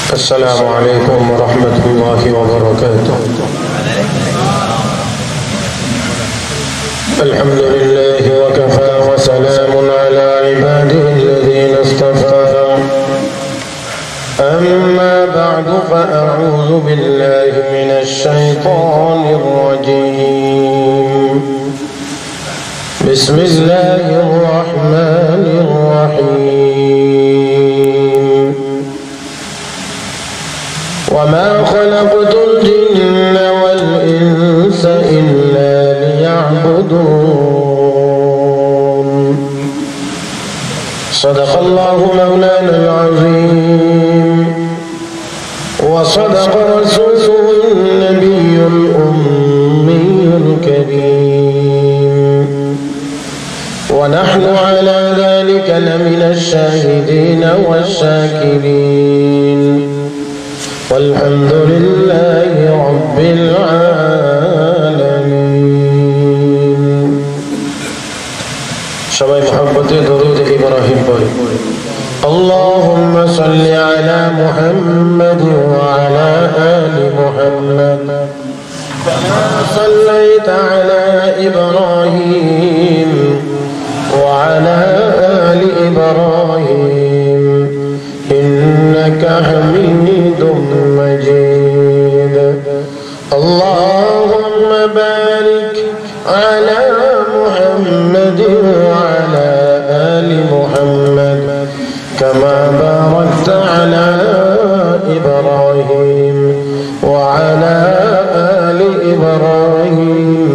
السلام عليكم ورحمة الله وبركاته. الحمد لله وكفى وسلام على عباده الذين اصطفى. أما بعد فأعوذ بالله من الشيطان الرجيم. بسم الله الرحمن الرحيم. وما خلقت الجن والإنس إلا ليعبدون. صدق الله مولانا العظيم وصدق رسوله النبي الأمي الكريم، ونحن على ذلك لمن الشاهدين والشاكرين، والحمد لله رب العالمين. সবাই محبته درود إبراهيم পড়ি। اللهم صل على محمد وعلى آل محمد كما صليت على إبراهيم وعلى آل إبراهيم إنك حميد مجيد. اللهم بارك على محمد وعلى آل محمد كما باركت على إبراهيم وعلى آل إبراهيم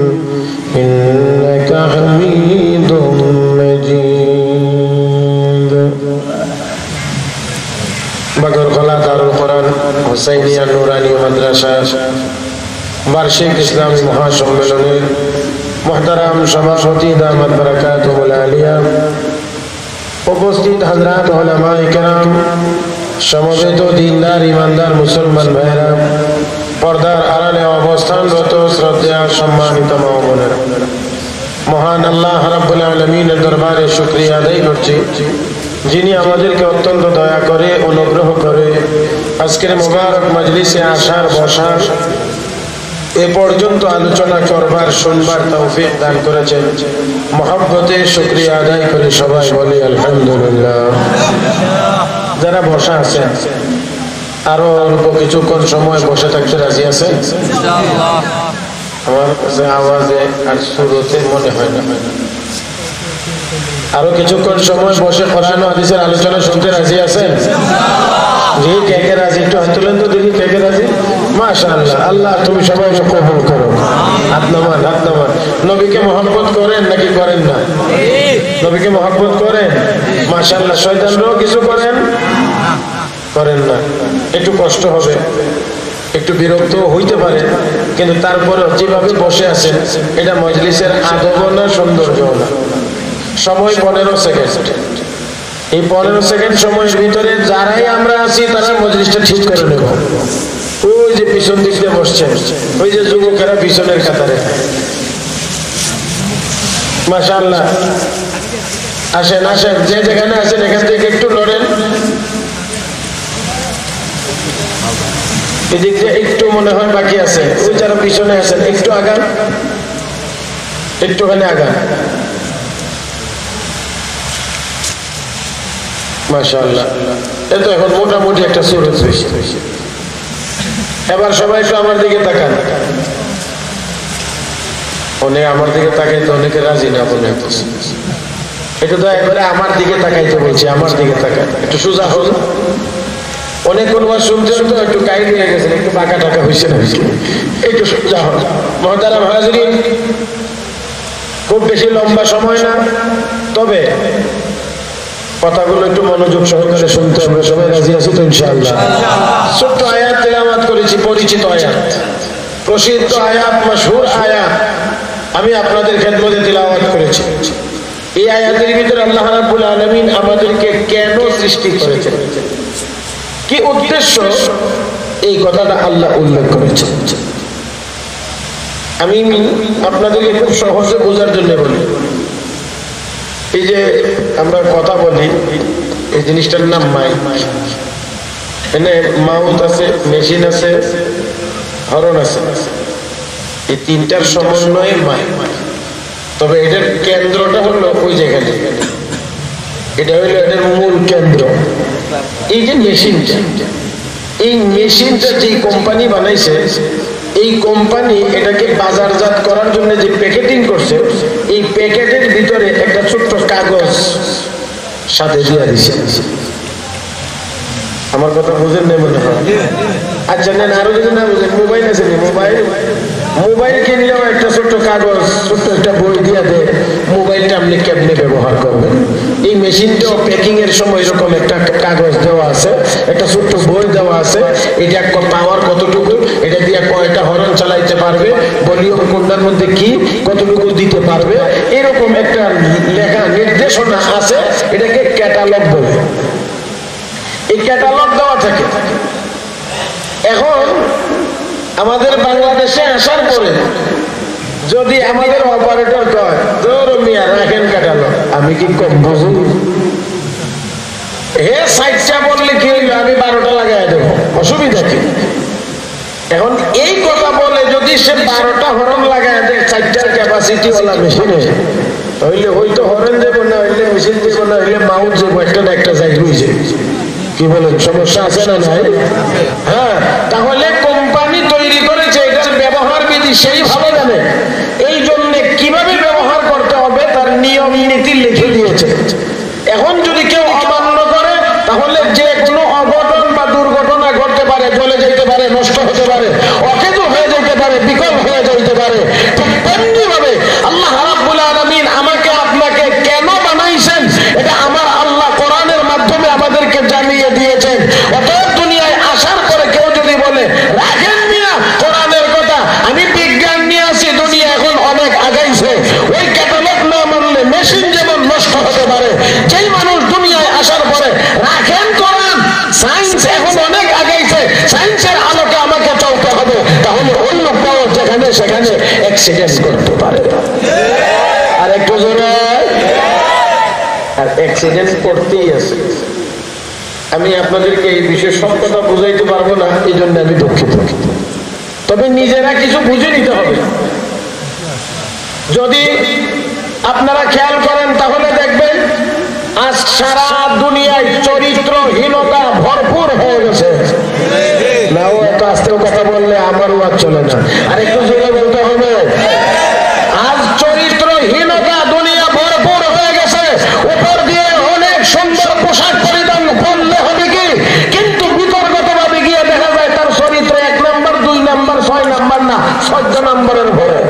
إنك حميد مجيد. বাগরখলা দারুল কোরআন হুসাইনিয়া নুরানি মাদ্রাসা বার্ষিক ইসলামী মহাসম্মেলনের মুহতারাম সভাপতি দামাত বারাকাতুহুল আলিয়া, উপস্থিত হযরত উলামায়ে কেরাম, সমবেত দিনদার ইমানদার মুসলমান ভাইরা, পর্দার আড়ালে অবস্থানরত শ্রদ্ধেয় সম্মানিত মা ও বোনেরা, মহান আল্লাহ রাব্বুল আলামিনের দরবারে শুকরিয়া আদায় করছি, যিনি আমাদেরকে অত্যন্ত দয়া করে অনুগ্রহ করে আজকের মুবারক মজলিসে আসার বসার এ পর্যন্ত আলোচনা করবার শুনবার তৌফিক দান করেছেন। মহব্বতে শুকরিয়া আদায় করে সবাই বলি আলহামদুলিল্লাহ। যারা বসা আছেন আরো অল্প কিছুক্ষণ সময় বসে থাকতে রাজি আছেন? আমার কাছে আওয়াজে আর সুরতে মনে হয় না। আরো কিছুক্ষণ সময় বসে কোরআন ও হাদিসের আলোচনা শুনতে রাজি আছেন? জি, কে কে রাজি? একটু হাত তুলেন তো দেখি কে কে রাজি। মাশাআল্লাহ, আল্লাহ তুমি সবাইকে কবুল করো। হাত নামান, হাত নামান। নবীকে মহব্বত করেন নাকি করেন না? নবীকে মহব্বত করেন? মাশাআল্লাহ। শয়তানরাও কিছু করেন? করেন না। একটু কষ্ট হবে, একটু বিরক্ত হইতে পারে, কিন্তু তারপরে যেভাবে বসে আছেন এটা মজলিসের আদব না সৌন্দর্য না। সময় 15 সেকেন্ড। এই 15 সেকেন্ড সময়ের ভিতরে যারাই আমরা আছি তারা মজলিসটা ঠিক করে নেব। ওই যে পিছন দিক দিয়ে বসছেন, ওই যে যুবকেরা পিছনের কাতারে, মাশাআল্লাহ। আসেন আসেন, যে যেখানে আছেন এখান থেকে একটু লড়েন। এদিক দিয়ে একটু মনে হয় বাকি আছে, ওই যারা পিছনে আছেন একটু আগান, একটুখানি আগান। মাশাআল্লাহ, এতো এখন মোটামুটি একটা সুরত হয়েছে। এবার সবাই একটু আমার দিকে তাকান। অনেক আমার দিকে তাকাইতে অনেকে রাজি না বলে একটু দয়া করে আমার দিকে তাকাইতে বলছি, আমার দিকে তাকান। একটু সোজা হল। অনেক কোনবার শুনছেন তো একটু গাইড হয়ে গেছেন, একটু বাঁকা টাকা হয়েছে না, একটু সোজা হল। মুহতারাম হাজরিন, খুব বেশি লম্বা সময় না, তবে কথাগুলো একটু মনোযোগ সহকারে শুনতে হবে। সবাই রাজি আছি তো ইনশাআল্লাহ? ছোট্ট আয়াত তেলাওয়াত করেছি, পরিচিত আয়াত, প্রসিদ্ধ আয়াত, মাশহুর আয়াত আমি আপনাদের খেদমতে তেলাওয়াত করেছি। এই আয়াতের ভিতরে আল্লাহ রাব্বুল আলামিন আমাদেরকে কেন সৃষ্টি করেছেন, কি উদ্দেশ্য, এই কথাটা আল্লাহ উল্লেখ করেছেন। আমি আপনাদেরকে খুব সহজে বোঝার জন্য বলি। এই যে আমরা কথা বলি, এই জিনিসটার নাম মাইক। এনে মাউথ আছে, মেশিন আছে, হরন আছে, এই তিনটার সমন্বয়ে মাইক। তবে এটার কেন্দ্রটা হলো ওই জায়গায়, এটা হইলো এটার মূল কেন্দ্র। এই যে মেশিনটা, এই মেশিনটা যে কোম্পানি বানাইছে, এই কোম্পানি এটাকে বাজারজাত করার জন্য যে প্যাকেটিং করছে, এই প্যাকেটের ভিতরে একটা ছোট্ট কাগজ সাথে দিয়ে দিছে। আমার কথা বুঝেন না মনে হয়? আচ্ছা নেন, আরো যদি না বুঝেন, মোবাইল আছে, মোবাইল কিনলেও একটা ছোট্ট কাগজ, ছোট্ট একটা বই দিয়ে দেয় মোবাইলটা আপনি কেমনে ব্যবহার করবেন। এই মেশিনটাও প্যাকিং এর সময় এরকম একটা কাগজ দেওয়া আছে, একটা ছোট্ট বই দেওয়া আছে, এটা পাওয়ার কতটুকু, এটা দিয়ে কয়টা হরন চালাইতে পারবে, ভলিউম কোনটার মধ্যে কি কতটুকু দিতে পারবে, এরকম একটা লেখা নির্দেশনা আছে। এটাকে ক্যাটালগ বলে। এই ক্যাটালগ দেওয়া থাকে। এখন আমাদের বাংলাদেশে আসার পরে যদি আমাদের অপারেটর কয় মিয়া রাখেন ক্যাটালগ, আমি কি কম বুঝি? হে সাইটটা বললে কি হইল, আমি 12টা লাগাই দেবো, অসুবিধা কি? এখন এই কথা বলে যদি সে 12টা হরন লাগাই দেয় 4টার ক্যাপাসিটি ওলা মেশিনে, হইলে হয়তো হরন দেবো না, হইলে মেশিন দেবো না, হইলে মাউথ দেবো, একটা সাইড হয়েছে। কি বলেন, সমস্যা আছে না নাই? হ্যাঁ, তাহলে কোম্পানি তৈরি করেছে, এটার ব্যবহার বিধি সেইভাবে জানে, এই জন্য কিভাবে ব্যবহার করতে হবে তার নিয়ম নীতি লিখে দিয়েছে। এখন যদি কেউ অমান্য করে তাহলে যে কোনো অঘটন বা দুর্ঘটনা ঘটতে পারে, জ্বলে যেতে পারে, নষ্ট হতে পারে, অকেজ হয়ে যেতে পারে, বিকল হয়ে যেতে পারে। ঠিক তেমনি ভাবে আল্লাহ রাব্বুল আলামিন আমাকে আপনাকে কেন বানাইছেন, এটা আমার আল্লাহ কোরআনের মাধ্যমে আমাদেরকে জানিয়ে দিয়েছেন। অতএব দুনিয়ায় আসার পরে কেউ যদি বলে রাখেন মিয়া কোরআনের কথা, আমি বিজ্ঞান নিয়ে আসি, দুনিয়া এখন অনেক আগাইছে, ওই ক্যাটালগ না মানলে মেশিন যেমন নষ্ট হতে পারে, যেই মানুষ দুনিয়ায় আসার পরে রাখেন কোরআন, সায়েন্স এখন অনেক আগাইছে, সায়েন্সের আলোকে আমাকে চলতে হবে, তাহলে ওই লোকটাও যেখানে সেখানে অ্যাক্সিডেন্ট করতে পারে। আর একটু জোরে, আর অ্যাক্সিডেন্ট করতেই আছে। আমি আপনাদেরকে এই বিষয়ে সব কথা বুঝাইতে পারবো না, এই জন্য আমি দুঃখিত। তবে নিজেরা কিছু বুঝে নিতে হবে। যদি আপনারা খেয়াল করেন তাহলে দেখবেন আজ সারা দুনিয়ায় চরিত্রহীনতা ভরপুর হয়ে গেছে। না, ও এত আস্তেও কথা বললে আমারও আর চলে না, আর একটু জোরে বলতে হবে। আজ চরিত্রহীনতা দুনিয়া ভরপুর হয়ে গেছে। উপর দিয়ে অনেক সুন্দর পোশাক পরিধান করলে হবে কি, কিন্তু বিতর্কত ভাবে গিয়ে দেখা যায় তার চরিত্র 1 নাম্বার, 2 নাম্বার, 6 নাম্বার না 14 নম্বরের ঘরে।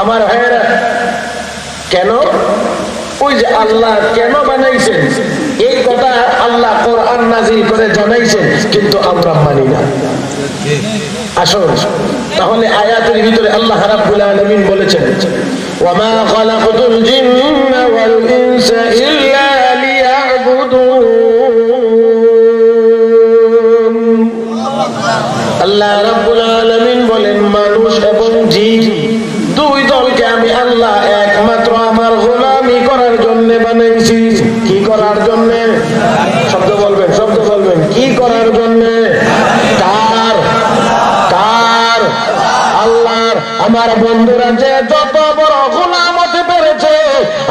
আমার ভাইয়েরা, কেন? ওই যে আল্লাহ কেন বানাইছেন এই কথা আল্লাহ কোরআন নাযিল করে জানাইছেন, কিন্তু আমরা মানি না। আসুন তাহলে আয়াতের ভিতরে আল্লাহ রাব্বুল আলামিন বলেছেন, ওয়ামা খালাকতুল জিন্না ওয়াল ইনসা ইল্লা লিয়াবুদুন। আল্লাহ রাব্বুল আলামিন বলেন, মানুষ এবং জিন দুই দলকে আমি আল্লাহ একমাত্র আমার গোলামি করার জন্য বানাইছি। কি করার জন্য? শব্দ বলবেন, শব্দ বলবেন। কি করার জন্য? কার? কার? আল্লাহর। আমার বন্ধুরা যে যত বড় গোলাম হতে পেরেছে,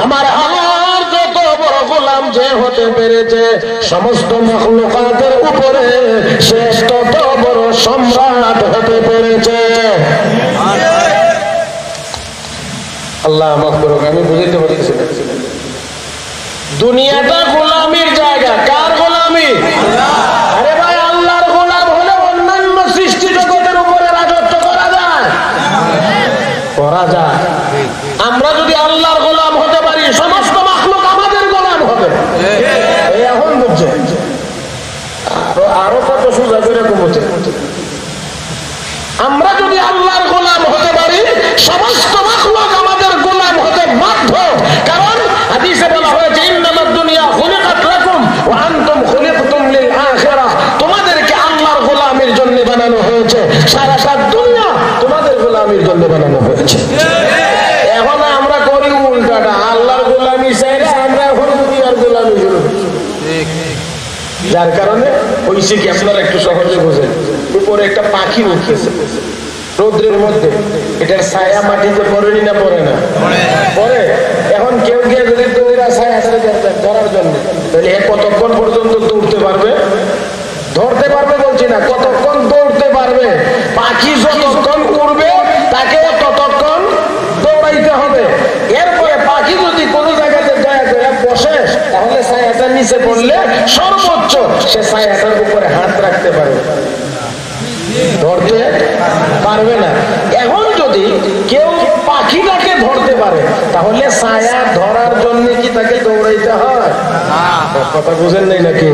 আমার আল্লাহর যত বড় গোলাম যে হতে পেরেছে, সমস্ত মাখলুকাতের উপরে সে তত বড় সম্রাট হতে পেরেছে। আল্লাহ মাফ করুক, আমি বুঝতে পারতেছি না। দুনিয়াটা গোলামির জায়গা। কার গোলামি? আরে ভাই, আল্লাহর গোলাম হলে অন্যান্য সৃষ্টি জগতের উপরে রাজত্ব করা যায়, করা যায়। আমরা যদি আল্লাহর গোলাম হতে পারি, সমস্ত মাখলুক আমাদের গোলাম হবে। এখন বুঝছেন? আরো কত সোজা করে কমছে। আমরা যদি আল্লাহর গোলাম হতে পারি, সমস্ত মাখলুক আমাদের গোলাম হতে বাধ্য। কারণ হাদিসে বলা হয়েছে, ইন্নামাদ দুনিয়া খুলিকাত লাকুম ওয়া আনতুম খুলিকতুম লিল আখিরাহ। তোমাদেরকে আল্লাহর গোলামের জন্য বানানো হয়েছে, সারাটা দুনিয়া তোমাদের গোলামের জন্য বানানো হয়েছে। এখন আমরা করি উল্টাটা, আল্লাহর গোলামি চাইলে আমরা এখন দুনিয়ার গোলামি শুরু যার কারণে হয়েছে কি আপনারা একটু সহজে বোঝেন, উপরে একটা পাখি উঠতেছে রৌদ্রের মধ্যে, এটার ছায়া মাটিতে পড়েনি না পড়ে না? পড়ে। এখন কেউ গিয়ে যদি দৌড়া ছায়া ধরার জন্য, তাহলে কতক্ষণ পর্যন্ত দৌড়তে পারবে? ধরতে পারবে বলছি না, কতক্ষণ দৌড়তে পারবে? পাখি যতক্ষণ উড়বে তাকে ততক্ষণ দৌড়াইতে হবে। এরপরে পাখি যদি কোনো জায়গাতে দয়া করে বসে, তাহলে ছায়াটার নিচে পড়লে সর্বোচ্চ সে ছায়াটার উপরে হাত রাখতে পারবে, ধরতে পারবে না। এখন যদি কেউ পাখিটাকে ধরতে পারে, তাহলে ছায়া ধরার জন্য কি তাকে দৌড়াইতে হয়? কথা বুঝেন নাই নাকি?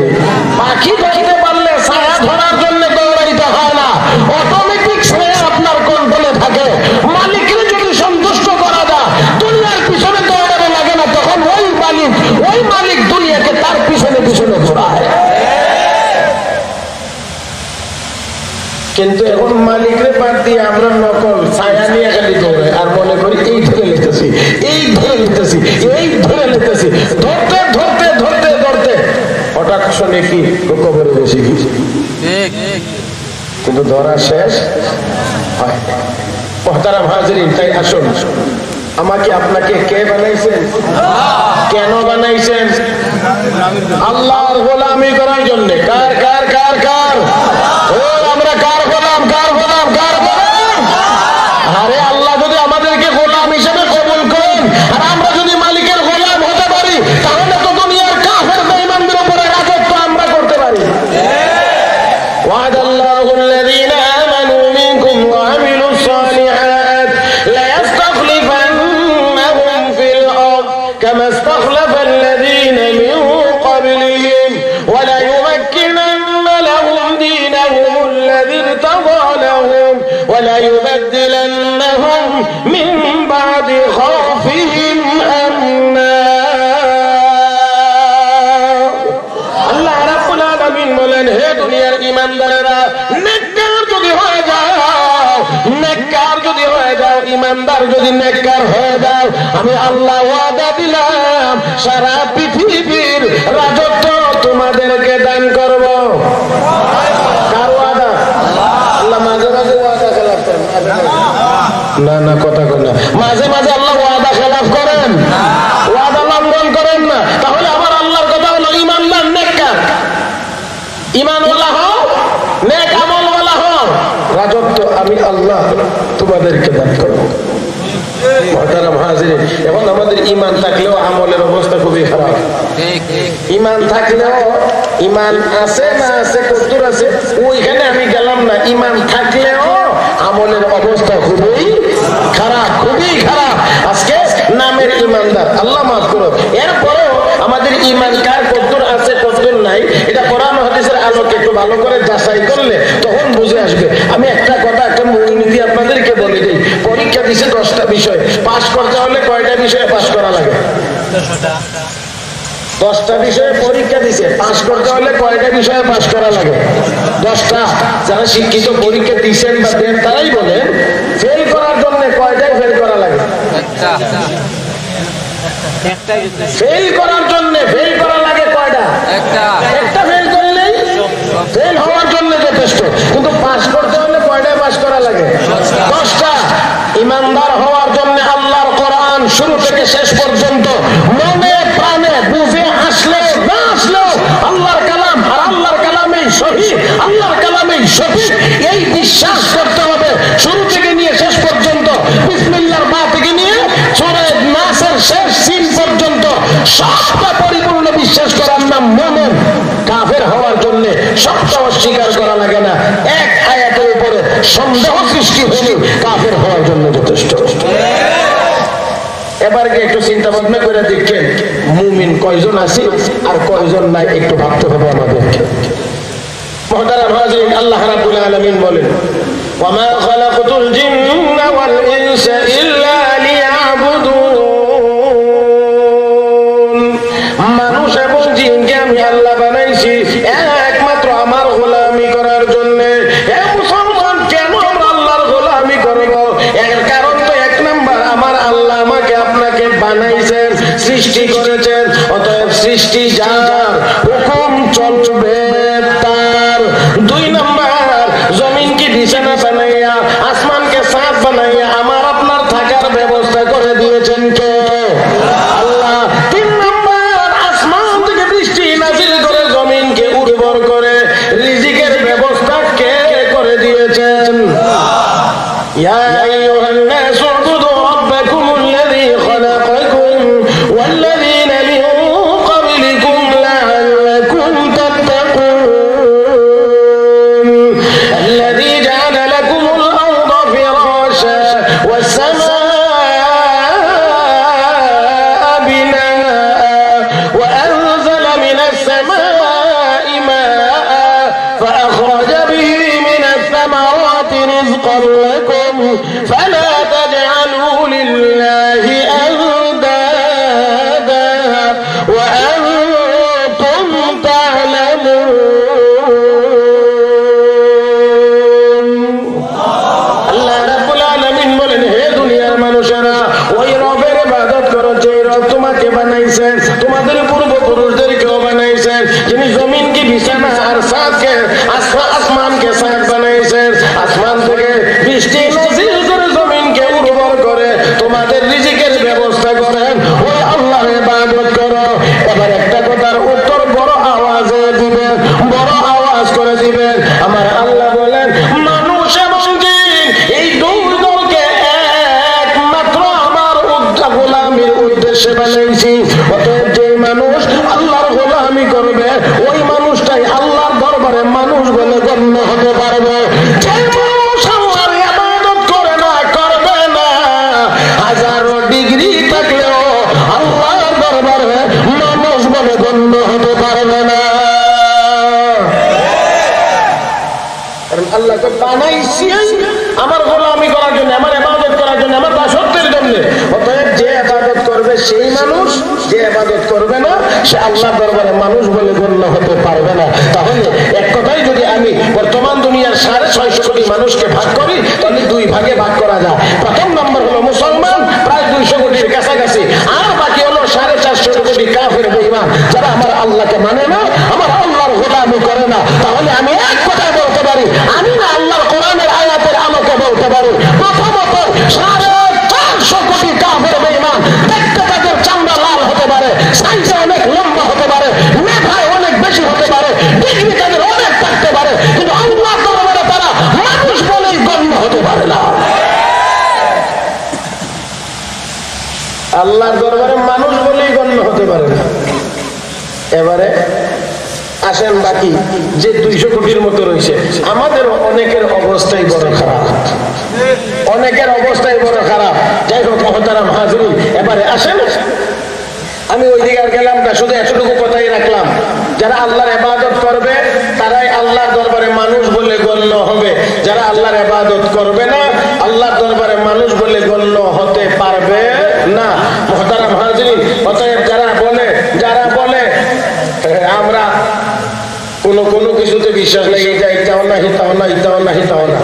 পাখি ধরতে পারলে ছায়া ধরার জন্য দৌড়াইতে হয় না, অটোমেটিক ছায়া আপনার কন্ট্রোলে থাকে। মালিকের যদি সন্তুষ্ট করা যায়, দুনিয়ার পিছনে দৌড়ানো লাগে না, তখন ওই মালিক দুনিয়াকে তার পিছনে পিছনে ঘোরায়। কিন্তু এখন মালিকের বাদ দিয়ে আমরা নকল ছায়া নিয়ে খালি দৌড়াই, আর মনে করি এই ধরে নিতেছি, এই ধরে নিতেছি, এই ধরে নিতেছি, ধরতে ধরতে ধরতে ধরতে হঠাৎ শুনে কি কবরে বসে গেছি, কিন্তু ধরা শেষ হয়। মুহতারাম হাজিরিন, তাই আসুন, আমাকে আপনাকে কে বানাইছেন? কেন বানাইছেন? আল্লাহর গোলামি করার জন্য। কার কার কার কার? আমরা কার গোলাম? কার গোলাম? কার গোলাম? আরে আল্লাহ যদি আমাদেরকে গোলাম হিসেবে কবুল করেন, আর আমরা যদি মালিকের গোলাম হতে পারি, তাহলে তো দুনিয়ার কাফের বেঈমানদের উপরে রাজত্ব আমরা করতে পারি। ওয়াদাল্লাহু আল্লাযীনা আমানু মিনকুম ওয়া আমিলুস সালিহাত লা ইস্তাখলিফান্নাহুম ফিল আরদ কামা ইস্তাখলাফা আল্লাযীনা মিন ক্বাবলিহিম ওয়া লা ইউমাক্কিনান্না লাহুম দীনাহুম الذي ارتضى لهم ولا يبدلنهم من بعد خوفهم أمنا আল্লাহ রাব্বুল আলামিন বলেন, হে দুনিয়ার ঈমানদারেরা, নেককার যদি হয়ে যাও, নেককার যদি হয়ে যাও, ঈমানদার যদি নেককার হয়ে যাও, আমি আল্লাহ ওয়াদা দিলাম সারা পৃথিবীর রাজত্ব তোমাদেরকে দান করব। কার ওয়াদা? আল্লাহ মাঝে মাঝে ওয়াদা খেলাফ করেন না, না কথা কই না, মাঝে মাঝে আল্লাহ ওয়াদা খেলাফ করেন, ওয়াদা লঙ্ঘন করেন না। তাহলে আমার আল্লাহর কথা হলো ঈমানদার নেককার, ঈমানওয়ালা হও, নেক আমলওয়ালা হও, রাজত্ব আমি আল্লাহ তোমাদেরকে দান করব। মুহতারাম হাজিরিন, এখন আমাদের ঈমান থাকলেও আমলের অবস্থা খুবই খারাপ। ঈমান থাকলেও, ঈমান আছে না আছে, কতদূর আছে ওইখানে আমি গেলাম না, ঈমান থাকলেও আমলের অবস্থা খুবই খারাপ, খুবই খারাপ। আজকে নামের ঈমানদার, আল্লাহ মাফ করো, এরপরেও আমাদের ঈমান কার কতদূর আছে কতদূর নাই, এটা কোরআন হাদিসের আলোকে একটু ভালো করে যাচাই করলে তখন বুঝে আসবে। আমি একটা কথা, একটা মূলনীতি আপনাদেরকে বলে দিই। পরীক্ষা দিছে 10টা বিষয়, পাস করতে হলে কয়টা বিষয়ে পাস করা লাগে? 10টা বিষয়ে পরীক্ষা দিছে, পাস করতে হলে কয়টা বিষয়ে পাস করা লাগে? 10টা। যারা শিক্ষিত পরীক্ষা দিচ্ছেন বা দেন তারাই বলেন, ফেল করার জন্য কয়টাই ফেল করা লাগে? ফেল করার জন্য ফেল করা লাগে কয়টা? একটা ফেল করলেই ফেল হওয়ার জন্য যথেষ্ট, কিন্তু পাস করতে হলে কয়টায় পাস করা লাগে? 10টা। ঈমানদার হওয়ার জন্য আল্লাহর কোরআন শুরু থেকে শেষ পর্যন্ত মনে প্রাণে বুঝে আসলে না আসলেও আল্লাহর কালাম, আর আল্লাহর কালামেই সহি, আল্লাহর কালামেই সঠিক, এই বিশ্বাস করতে হবে শুরু থেকে নিয়ে শেষ পর্যন্ত। বিসমিল্লাহর বা থেকে নিয়ে সূরা নাসের শেষ সিন পর্যন্ত সবটা পরিপূর্ণ বিশ্বাস করার নাম মুমিন। কাফের হওয়ার জন্য সবটা অস্বীকার করা লাগে না, এক আয়াতের উপরে সন্দেহ সৃষ্টি হলে কাফের হওয়ার জন্য যথেষ্ট। এবার কি একটু চিন্তা ভাবনা করে দেখেন, মুমিন কয়জন আছে আর কয়জন নাই, একটু ভাবতে হবে আমাদেরকে। মুহতারাম হাজিরিন, আল্লাহ রাব্বুল আলামিন বলেন, ওয়া মা খালাকতুল জিন্না ওয়াল ইনসা ইল্লা লিয়াবুদুন। মানুষ এবং জিনকে আমি আল্লাহ বানাইছি একমাত্র আমার গোলামি করার জন্য। হে মুসলমান, কেন আমরা আল্লাহর গোলামি করব? এর কারণ তো এক নাম্বার, আমার আল্লাহ আমাকে আপনাকে বানাইছেন, সৃষ্টি করেছেন, অতএব সৃষ্টি যার, হুকুম চলবে তার। 2 নাম্বার, জমিনকে বিছানা বানাইয়া আসমানকে ছাদ বানাইয়া আমার আপনার থাকার ব্যবস্থা করে দিয়েছেন কে? আল্লাহ। 3 নাম্বার, আসমান থেকে বৃষ্টি নাযিল করে জমিনকে উর্বর করে রিজিকের ব্যবস্থা কে করে দিয়েছেন? ইয়া আইয়ুহান নাস উবুদু রাব্বাকুম আল্লাযী খালাকাকুম ওয়াল্লাযীনা মিন ক্বাবলিকুম লাআল্লাকুম তাত্তাকুন আল্লাযী জাআলা লাকুমুল আরদা ফিরাশা ওয়াস সামাআ বিনাআ ওয়া আনজালা মিনাস সামা'i মাআ ফাআখরাজা বিহি মিনাস সামারাতি রিজকান লাকুম ফালা তাজআলু লিল্লাহি আনদাদা ওয়া আনতুম তা'লামুন। আল্লাহ রাব্বুল আলামিন বলেন, হে দুনিয়ার মানুষেরা, ওই রবের ইবাদত করো যে রব তোমাকে বানাইছেন, তোমাদের পূর্বপুরুষদেরকেও বানাইছেন, যিনি জমিনকে বিছানা আর ছাদকে আসমানকে ছাদ বানাইছেন, আসমান থেকে বৃষ্টি নাযিল করে জমিনকে উর্বর করে তোমাদের রিজিকের ব্যবস্থা করেন, ওই আল্লাহর ইবাদত করো। এবার একটা কথার উত্তর বড় আওয়াজে দিবেন, বড় আওয়াজ করে দিবেন। আমার আল্লাহ বলেন, মানুষ এবং জিন এই দুই দলকে একমাত্র আমার গোলামির উদ্দেশ্যে বানাইছি। অতএব যে মানুষ আল্লাহর গোলামি করবে ওই মানুষটাই আল্লাহর দরবারে মানুষ বলে গণ্য হতে পারবে। যে মানুষ আল্লাহর ইবাদত করে না, করবে না, হাজারো ডিগ্রি থাকলেও আল্লাহর দরবারে মানুষ বলে গণ্য হতে পারবে না। কারণ আল্লাহকে বানাইছি আমার গোলামি করার জন্য, আমার ইবাদত করার জন্য, আমার দাসত্বের জন্য। অতএব যে ইবাদত করবে সেই মানুষ, যে ইবাদত করবে না সে আল্লাহর দরবারে মানুষ বলে গণ্য হতে পারবে না। তাহলে এক কথাই যদি আমি বর্তমান দুনিয়ার 650 কোটি মানুষকে ভাগ করি তাহলে 2 ভাগে ভাগ করা যায়। প্রথম নম্বর হলো মুসলমান, প্রায় 200 কোটির কাছাকাছি, আর বাকি হলো 450 কোটি কাফের বেঈমান, যারা আমার আল্লাহকে মানে না, আমার আল্লাহর গোলামি করে না। তাহলে আমি এক কথায় বলতে পারি, আমি না আল্লাহর কোরআনের আয়াতের আলোকে বলতে পারি, প্রথমত 450 কোটি কাফের বেঈমান দেখতে তাদের চামড়া লাল হতে পারে, সাইজে অনেক লম্বা হতে পারে, মেধায় অনেক বেশি হতে পারে, ডিগ্রি তাদের অনেক থাকতে পারে, কিন্তু আল্লাহর দরবারে তারা মানুষ বলেই গণ্য হতে পারে না। আল্লাহর দরবারে মানুষ বলেই গণ্য হতে পারে না। এবারে আসেন বাকি যে 200 কোটির মতো রয়েছে, আমাদের অনেকের অবস্থাই বড় খারাপ, অনেকের অবস্থাই বড় খারাপ। যাই হোক মুহতারাম হাজিরিন, এবারে আসেন, আমি ওই দিকে আর গেলাম না, শুধু এতটুকু কথাই রাখলাম, যারা আল্লাহর ইবাদত করবে তারাই আল্লাহর দরবারে মানুষ বলে গণ্য হবে, যারা আল্লাহর ইবাদত করবে না আল্লাহর দরবারে মানুষ বলে গণ্য হতে পারবে না। মুহতারাম হাজিরিন, অতএব যারা বলে আমরা কোনো কিছুতে বিশ্বাস নেই, এটাও না, হিতাও না, হিতাও না, হিতাও না,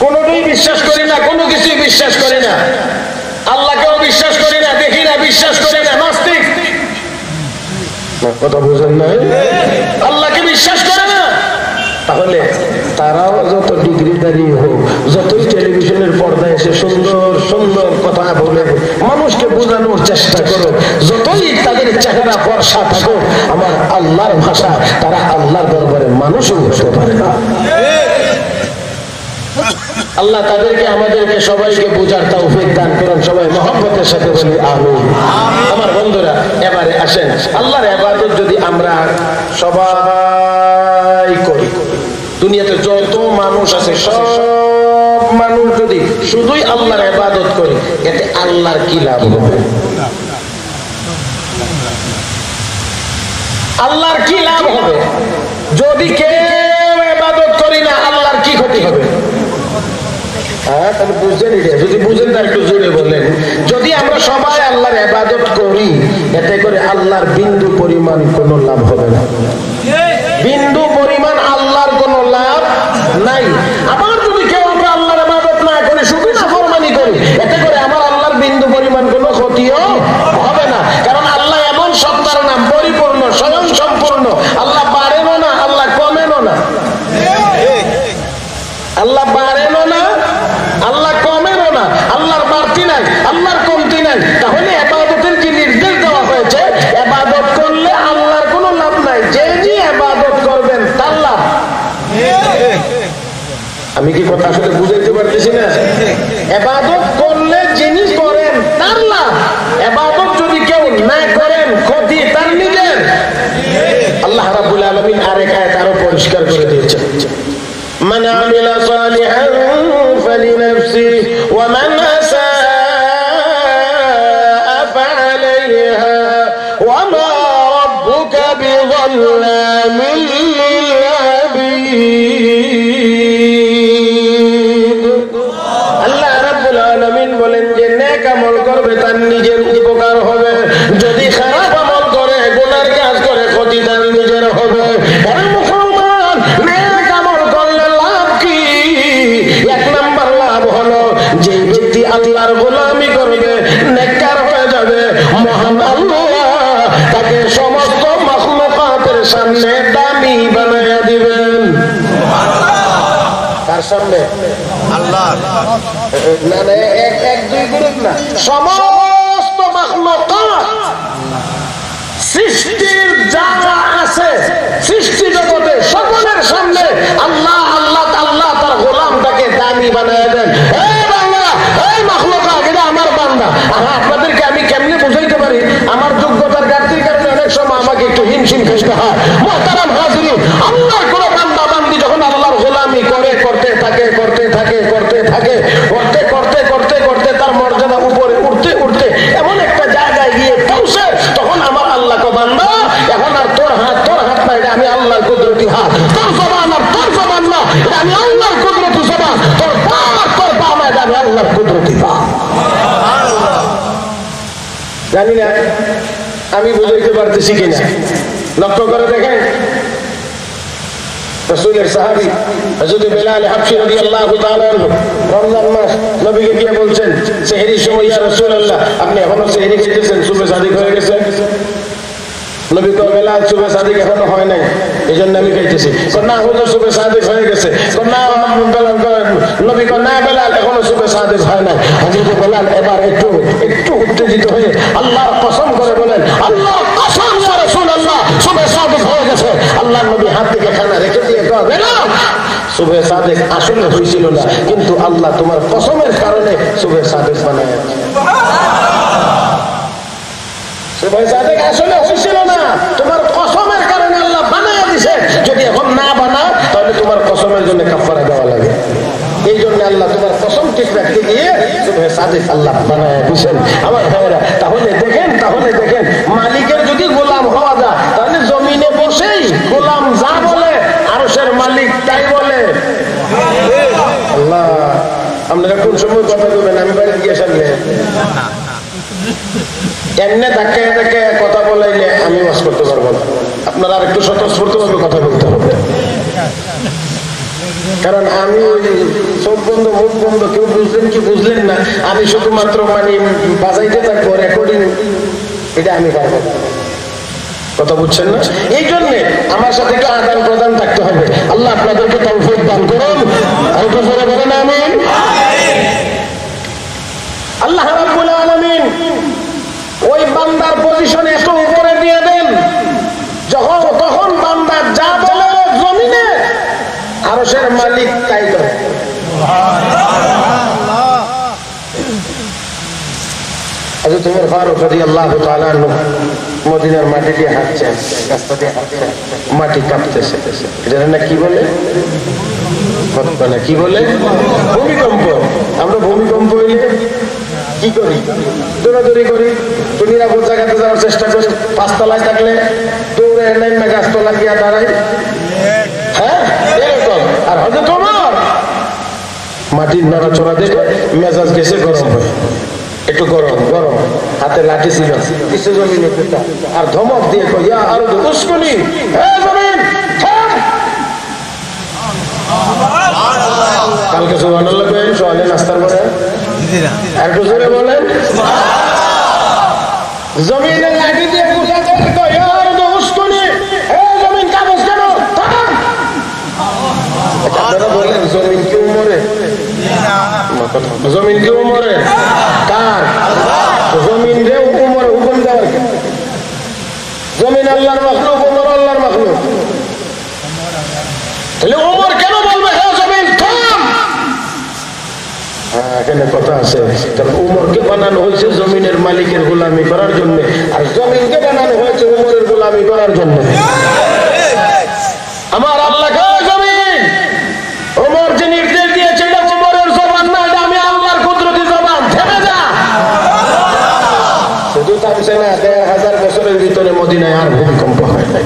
কোনোটাই বিশ্বাস করি না, কোনো কিছুই বিশ্বাস করি না, আল্লাহকেও বিশ্বাস করি না, দেখি না, বিশ্বাস করি না, নাস্তিক। কথা বুঝেন না? আল্লাহকে বিশ্বাস করে না, তাহলে তারাও যত ডিগ্রিদারি হোক, যতই টেলিভিশনের পর্দায় এসে সুন্দর সুন্দর কথা বলে মানুষকে বোঝানোর চেষ্টা করো, যতই তাদের চেহারা বর্ষা থাকুক, আমার আল্লাহর ভাষা তারা আল্লাহর দরবারে মানুষও হতে পারে না। আল্লাহ তাদেরকে আমাদেরকে সবাইকে বোঝার তৌফিক দান করুন। সবাই মহব্বতের সাথে বলি আমিন। আমার বন্ধুরা, এবারে আসেন, আল্লাহর ইবাদত যদি আমরা সবাই করি, দুনিয়াতে যত মানুষ আছে সব মানুষ যদি শুধুই আল্লাহর ইবাদত করি, এতে আল্লাহর কি লাভ হবে? আল্লাহর কি লাভ হবে? যদি কেউ ইবাদত করি না, আল্লাহর কি ক্ষতি হবে? হ্যাঁ, তাহলে বুঝছেন, যদি বুঝেন তার একটু জোরে বলেন। যদি আমরা সবাই আল্লাহর ইবাদত করি, এতে করে আল্লাহর বিন্দু পরিমাণ কোনো লাভ হবে না, বিন্দু পরিমাণ আল্লাহর কোনো লাভ নাই। আবার যদি কেউ আমরা আল্লাহর ইবাদত না করি, শুধু নাফরমানি করি, এতে করে আমার আল্লাহর বিন্দু পরিমাণ কোনো ক্ষতিও হবে না। কারণ আল্লাহ এমন সত্তার নাম, পরিপূর্ণ, স্বয়ং সম্পূর্ণ। আল্লাহ আমি কি কথা আসলে বুঝাইতে পারতেছি না? ইবাদত করলে যিনি করেন তার লাভ, ইবাদত যদি কেউ না করেন ক্ষতি তার নিজের। আল্লাহ রাব্বুল আলামিন আরেক আয়াত আরো পরিষ্কার করে দিয়েছেন, মান আমিলা সালিহান ফালিনাফসিহি ওয়া মান আসাআ ফাআলাইহা ওয়া মা রাব্বুকা বিযাল্লামিন লিল আবিদ। আল্লাহ রাব্বুল আলামিন বলেন যে নেক আমল করবে তার নিজের উপকার হবে, যদি খারাপ আমল করে গুনার কাজ করে ক্ষতি তার নিজের হবে। মুসলমান, নেক আমল করলে লাভ কি? এক নাম্বার লাভ হলো যে ব্যক্তি আল্লাহর গোলামি করবে নেককার হয়ে যাবে, মহান আল্লাহ তাকে সমস্ত মাখলুকাতের সামনে দামি বানায়া দিবেন। কার সামনে? আল্লাহ। না না, এক দুই গ্রুপ না, সমস্ত মাখলুকাত সৃষ্টির যা আছে সৃষ্টি জগতে সকলের সামনে আল্লাহ আল্লাহ আল্লাহ তার গোলামটাকে দামি বানায় দেন। এই বান্দা, এই মাখলুকাত, এটা আমার বান্দা। আপনাদেরকে আমি কেমনে বুঝাইতে পারি? আমার যোগ্যতার ঘাটতির কারণে অনেক সময় আমাকে একটু হিমশিম খেতে হয়। মুহতারাম হাজিরিন, আল্লাহর কোন বান্দা বান্দি যখন আল্লাহর গোলামি করে করতে থাকে করতে থাকে করতে থাকে করতে করতে করতে করতে তার মর্যাদা উপরে উঠতে উঠতে এমন একটা জায়গায় গিয়ে পৌঁছে, তখন আমার আল্লাহ কো বান্দা, এখন আর তোর হাত না, এটা আমি আল্লাহর কুদরতি হাত। তোর জবান আর তোর জবান না, এটা আমি আল্লাহর কুদরতি জবান। তোর পা আর তোর পা না, এটা আমি আল্লাহর কুদরতি পা। জানি না আমি বুঝাইতে পারতেছি কিনা, লক্ষ্য করে দেখেন। রাসূলের সাহাবী হযরত বেলাল হাবশী রাদিয়াল্লাহু তাআলা আনহু রমজান মাস নবীকে গিয়ে বলছেন সেহরির সময়, ইয়া রাসূলুল্লাহ আপনি এখনো সেহরি খেতেছেন, সুবহ সাদিক হয়ে গেছে। নবী কো বেলাল সুবহ সাদিক এখনো হয় নাই, এইজন্য আমি খাইতেছি। না হুজুর সুবহ সাদিক হয়ে গেছে। না বেলাল, নবী কো না বেলাল এখনো সুবহ সাদিক হয় নাই। হযরত বেলাল এবার একটু উত্তেজিত হয়ে আল্লাহর কসম করে বলেন, আল্লাহর কসম ইয়া রাসূলুল্লাহ সুবহ সাদিক হয়ে গেছে। আল্লাহর নবী হাত থেকে খানা রেখে দিয়ে কয়, বেলাল সুবহ সাদিক আসলে হয়েছিল না, কিন্তু আল্লাহ তোমার কসমের কারণে সুবহ সাদিক বানায়। সুবহ সাদিক আসলে হয়েছিল না, তোমার কসমের কারণে আল্লাহ বানায় দিছে। যদি এখন না বানাও তাহলে তোমার কসমের জন্য কাফারা দেওয়া লাগে। এই জন্য আল্লাহ তোমার কসম ঠিক রাখতে গিয়ে সুবহ সাদিক আল্লাহ বানায় দিছেন। আমার ভাইয়েরা, তাহলে দেখেন মালিকের যদি গোলাম হওয়া যায় তাহলে জমিনে বসেই গোলাম যা বলে আরশের মালিক তাই বলে। আল্লাহ, আপনারা কোন সময় কথা বলবেন? আমি বাইরে গিয়ে সামনে এমনি ধাক্কায় ধাক্কায় কথা বলাইলে আমি ওয়াজ করতে পারবো না। আপনারা আর একটু স্বতঃস্ফূর্ত ভাবে কথা বলতে হবে, কারণ আমি চোখ বন্ধ মুখ বন্ধ, কেউ বুঝলেন কি বুঝলেন না, আমি শুধুমাত্র বাজাইতে থাকবো রেকর্ডিং, এটা আমি পারবো। কথা বুঝছেন না? এই জন্য আমার সাথে একটু আদান প্রদান থাকতে হবে। আল্লাহ আপনাদেরকে তৌফিক দান করুন। আর একটু জোরে বলেন আমিন। আল্লাহ রাব্বুল আলামিন ওই বান্দার পজিশন একটু উপরে দিয়ে দেন, তখন বান্দা যা বলে জমিনে আরশের মালিক তাই করে। হযরত ওমর ফারুক রাদিয়াল্লাহু তাআলা আনহু মদিনার মাটি দিয়ে হাঁটছেন, রাস্তা দিয়ে হাঁটছেন, মাটি কাঁপতেছে। এটা না কি বলে? কি বলে? ভূমিকম্প। আমরা ভূমিকম্প হইলে কি করি? দৌড়াদৌড়ি করি, তো নিরাপদ জায়গাতে যাওয়ার চেষ্টা করি। 5 তলায় থাকলে দৌড়ে নাইমা গাছতলা গিয়া দাঁড়াই। হ্যাঁ, এরকম। আর হযরত ওমর মাটির নড়াচড়া দেখে মেজাজ গেছে গরম হয়ে, একটু গরম হাতে লাঠি ছিল, কিছু জমিনে পিতা আর ধমক দিয়ে কই, ইয়া আরদ উসকুনি, হে জমিন থাম। কালকে সুবহানাল্লাহ কইলেন সকালে নাস্তার পরে, আর একটু জোরে বলেন। জমিনে লাঠি দিয়ে পুষা করে কই, ইয়া আরদ উসকুনি, হে জমিন কাগজ কেন থাম। আপনারা বলেন জমিন কি মরে? জমিন কি মরে? কার? জমিন রে উমরে হুকুম দেওয়ার কেন? জমিন আল্লাহর মাখলুক, উমর আল্লাহর মাখলুক। তাহলে উমর কেন বলবে হে জমিন থাম? এখানে কথা আছে, কারণ উমরকে বানানো হয়েছে জমিনের মালিকের গোলামি করার জন্য, আর জমিনকে বানানো হয়েছে উমরের গোলামি করার জন্য। আমার আল্লাহ জমিন উমর যে নির্দেশ দিয়েছে এটা উমরের জবান না, এটা আমি আল্লাহর কুদরতি জবান। থেমে যা। শুধু থামছে না, ১,৫০০ বছরের ভিতরে মদিনায় আর ভূমিকম্প হয় নাই।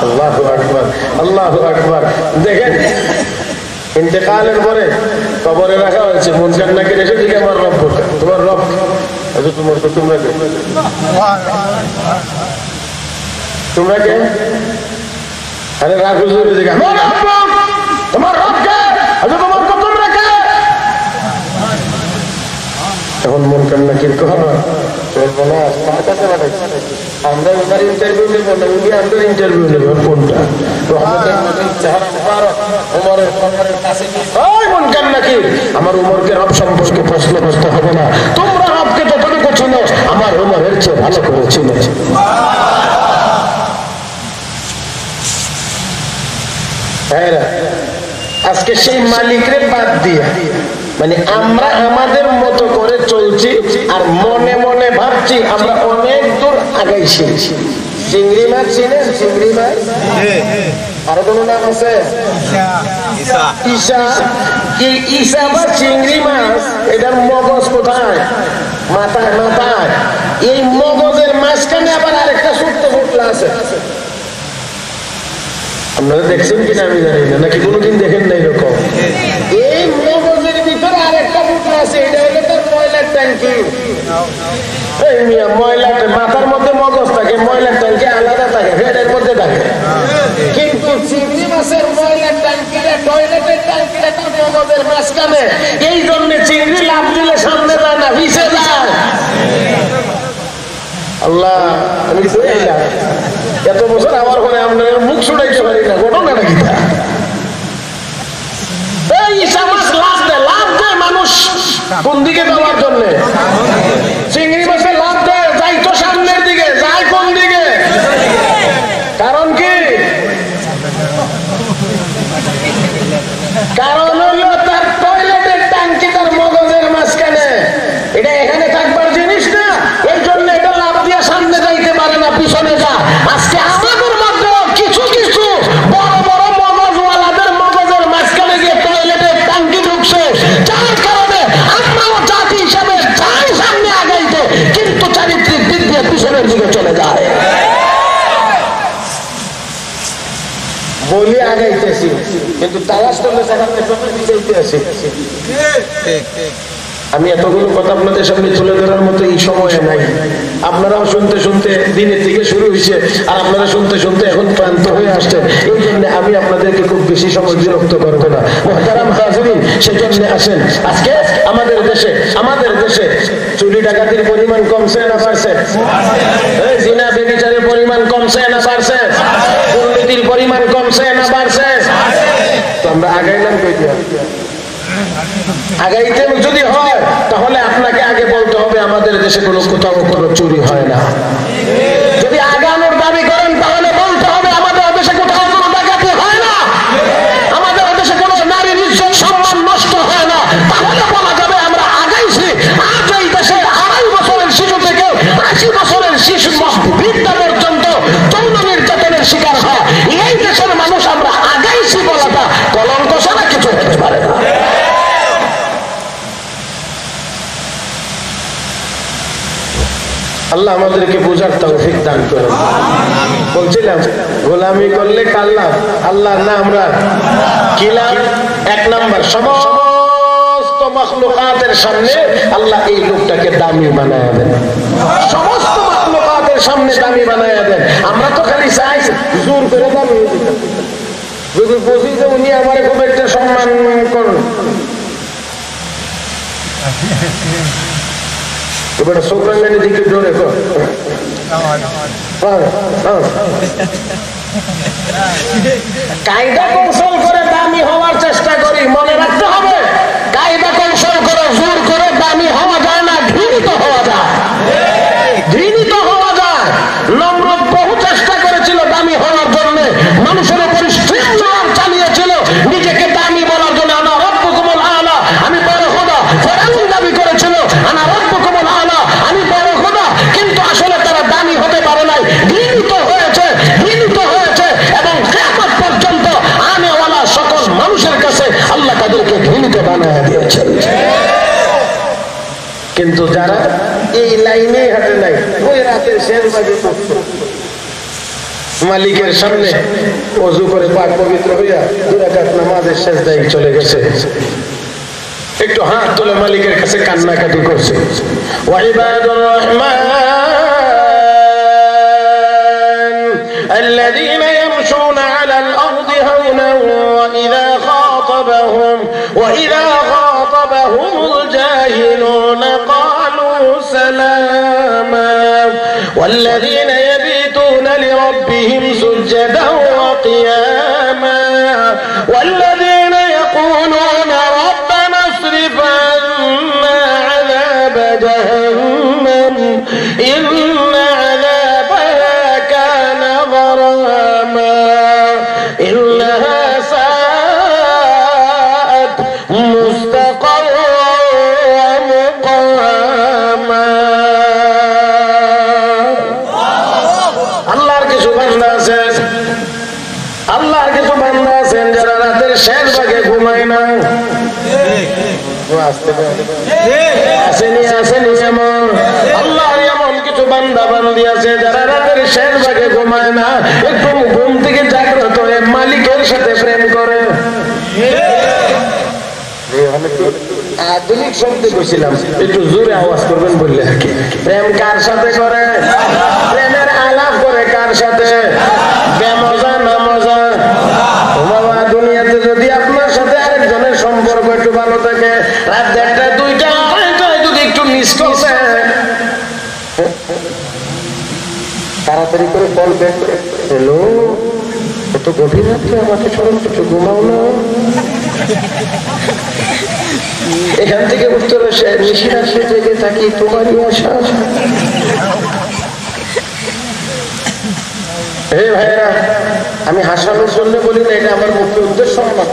আল্লাহু আকবার, আল্লাহু আকবার। দেখেন ইন্তেকালের পরে কবরে রাখা হয়েছে, মুনকার নাকির এসে দিকে আমার রব, তোমার রব, তোমার তোমরা কে, তোমরা কে? আরে রাখো দিকে তোমার রব কে, তোমার তোমরা কে? এখন মুনকার নাকির কথা চলবো না, আমরা ওনার ইন্টারভিউ নেব না, উনি আমাদের ইন্টারভিউ নেবেন। কোনটা আমার উমরকে রব সম্পর্কে প্রশ্ন করতে হবে না, তোমরা রবকে যতটুকু ছিল আমার উমরের চেয়ে ভালো করে চিনেছে। আজকে সেই মালিকরে বাদ দিয়া মানে আমরা আমাদের মতো করে চলছি আর মনে মনে ভাবছি আমরা অনেক দূর আগাইছি। চিংড়ি মাছ চিনেন? চিংড়ি মাছ আরো কোন নাম আছে? ঈশা। এই ঈশা বা চিংড়ি মাছ এটার মগজ কোথায়? মাথায়। মাথায় এই মগজের মাঝখানে আবার আরেকটা ছোট্ট ফুটলা আছে। আপনারা দেখছেন কিনা আমি জানি না, নাকি কোনোদিন দেখেন না এরকম? এই মগজের ভিতরে আরেকটা ফুটলা আছে, এটা হলো তার ময়লার ট্যাঙ্কি। এই মিয়া ময়লাটা মাথার মধ্যে মগজ থাকে, ময়লার ট্যাঙ্কি আলাদা থাকে, পেটের মধ্যে থাকে। কিন্তু চিংড়ি মাছের ময়লার ট্যাঙ্কিটা টয়লেটের ট্যাঙ্কিটা তার মগজের মাঝখানে। এই জন্য চিংড়ি লাভ দিলে সামনে যায় না, পিছে যায়। আল্লাহ আমি এত বছর আমার ঘরে আমরা মুখ ছুটাইতে পারি না, ঘটনাটা কি? লাভ দেয় মানুষ কোন দিকে যাওয়ার জন্য? চিংড়ি মাছে লাভ দেয়, যাই তো সামনের দিকে, যায় কোন দিকে? কারণ কি? কারণ হলো তার টয়লেটের ট্যাঙ্কি তার মগজের মাঝখানে। এটা এখানে থাকবার জিনিস না, এই জন্য এটা লাভ দিয়ে সামনে যাইতে পারে না, পিছনে যা। আজকে আমাদের মধ্যে কিছু কিছু বড় বড় মগজওয়ালাদের মগজের মাঝখানে গিয়ে টয়লেটের ট্যাঙ্কি ঢুকছে, যার কারণে আমরাও জাতি হিসাবে যাই সামনে আগাইতে, কিন্তু চারিত্রিক দিক দিয়ে পিছনের দিকে চলে যায়। বলি আগাইতেছি কিন্তু তালাশ করলে আমি এতগুলো কথা আপনাদের সামনে তুলে ধরার মতো এই সময়ে নাই। আপনারাও শুনতে শুনতে দিনের থেকে শুরু হয়েছে, আর আপনারা শুনতে শুনতে এখন ক্লান্ত হয়ে আসছেন। এই জন্য আমি আপনাদেরকে খুব বেশি সময় বিরক্ত করবো না। মুহতারাম হাজিরিন, সেজন্য আসেন, আজকে আমাদের দেশে চুরি ডাকাতির পরিমাণ কমছে না বাড়ছে? জিনা ব্যভিচারের পরিমাণ কমছে না বাড়ছে? দুর্নীতির পরিমাণ কমছে না বাড়ছে? তো আমরা আগাইলাম কই দিয়া? আগাইতে যদি হয় তাহলে আপনাকে আগে বলতে হবে আমাদের দেশে কোথাও কোনো চুরি হয় না। যদি আগানোর দাবি করেন তাহলে বলতে হবে আমাদের দেশে কোথাও কোনো ডাকাতি হয় না, আমাদের দেশে কোনো নারীর ইজ্জত সম্মান নষ্ট হয় না। তাহলে বলা যাবে আমরা আগাইছি। আজ এই দেশে ২.৫ বছরের শিশু থেকে ৮০ বছরের শিশু বৃদ্ধা পর্যন্ত যৌন নির্যাতনের শিকার হয়। এই দেশের মানুষ আমরা আগাইছি বলাটা কলঙ্ক ছাড়া কিছু হতে পারে না। আল্লাহ আমাদেরকে বোঝার তৌফিক দান করুন। বলছিলাম গোলামি করলে কাল্লাম, আল্লাহ না আমরা কি লাভ? ১ নাম্বার, সমস্ত মাখলুকাতের সামনে আল্লাহ এই লোকটাকে দামি বানায় দেন। সমস্ত মাখলুকাতের সামনে দামি বানায় দেন। আমরা তো খালি চাই জোর করে দামি, যদি বুঝি যে উনি আমার খুব একটা সম্মান করুন, এবার সোকরাঙ্গানি দিকে জোরে কর। কায়দা কৌশল করে দামি হওয়ার চেষ্টা করি, মনে রাখতে হবে কায়দা কৌশল করে জোর করে দামি হওয়া যায় না, ঘৃণিত হওয়া যায়। ঘৃণিত হওয়া যায়। নমরুদ বহু চেষ্টা করেছিল দামি হওয়ার জন্য, মানুষের উপর চালিয়েছিল নিজেকে দামি বলার জন্য। আমি বড় খোদা শেষ ভাগে করছে মালিকের সামনে ওযু করে পাক পবিত্র হইয়া 2 রাকাত নামাজের সেজদায় চলে গেছে একটু হাত তুলে মালিকের কাছে কান্নাকাটি করছে ওয়া ইবাদুর রহমান الذين يمشون على الأرض هونا وإذا خاطبهم الجاهلون قالوا سلاما والذين يبيتون لربهم سجدا وقياما والذين يقولون ربنا اصرف عنا عذاب جهنم إن عذابها كان غراما إنها ساءت مستقرا ومقاما আল্লাহর কিছু বান্দা আছেন যারা রাতের শেষ ভাগে ঘুমায় না আসেনি এমন আল্লাহর এমন কিছু বান্দা বান্দি আছে যারা রাতের শেষ ভাগে ঘুমায় না একটু ঘুম থেকে জাগ্রত হয়ে মালিকের সাথে প্রেম করে আধুনিক শব্দে বলছিলাম একটু জোরে আওয়াজ করবেন বললে আর কি প্রেম কার সাথে করে প্রেমের আলাপ করে কার সাথে বেমজা না মজা বাবা দুনিয়াতে যদি আপনার সাথে আরেকজনের সম্পর্ক একটু ভালো থাকে রাত 1টা 2টা 3টায় যদি একটু মিস করছে তাড়াতাড়ি করে কল ব্যাক করে হ্যালো কত গভীর রাত্রে আমাকে স্মরণ করছো ঘুমাও না এখান থেকে উত্তরে নিশিরাশে জেগে থাকি তোমারই আশা হে ভাইরা আমি হাসানোর জন্য বলি না এটা আমার মুখ্য উদ্দেশ্য না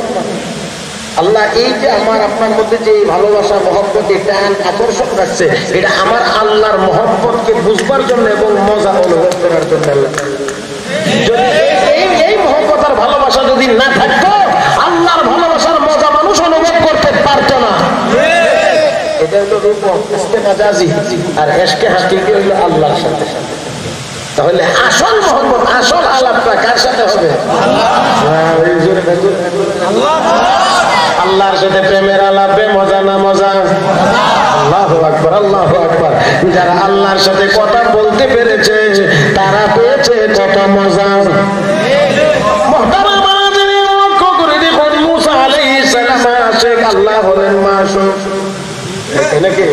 আল্লাহ এই যে আমার আপনার মধ্যে যে ভালোবাসা মহব্বত এটা আকর্ষণ রাখছে এটা আমার আল্লাহর মহব্বতকে বুঝবার জন্য এবং মজা অনুভব করার জন্য যদি এই মহব্বত আর ভালোবাসা যদি না থাকতো আল্লাহর ভালোবাসার মজা মানুষ অনুভব করতে পারতো না এটা হলো রূপ ইশকে মাজাজি আর ইশকে হাকিকি হলো আল্লাহর সাথে তাহলে আসল মহব্বত আসল আলাপটা কার সাথে হবে আল্লাহর সাথে প্রেমের আলাপে মজা না মজা আল্লাহু আকবার আল্লাহু আকবার যারা আল্লাহর সাথে কথা বলতে পেরেছে তারা পেয়েছে কত মজা মুহতারাম আমাদের লক্ষ্য করে দেখুন মুসা আলাইহিস সালাম আশিক আল্লাহ হলেন মাসুক নাকি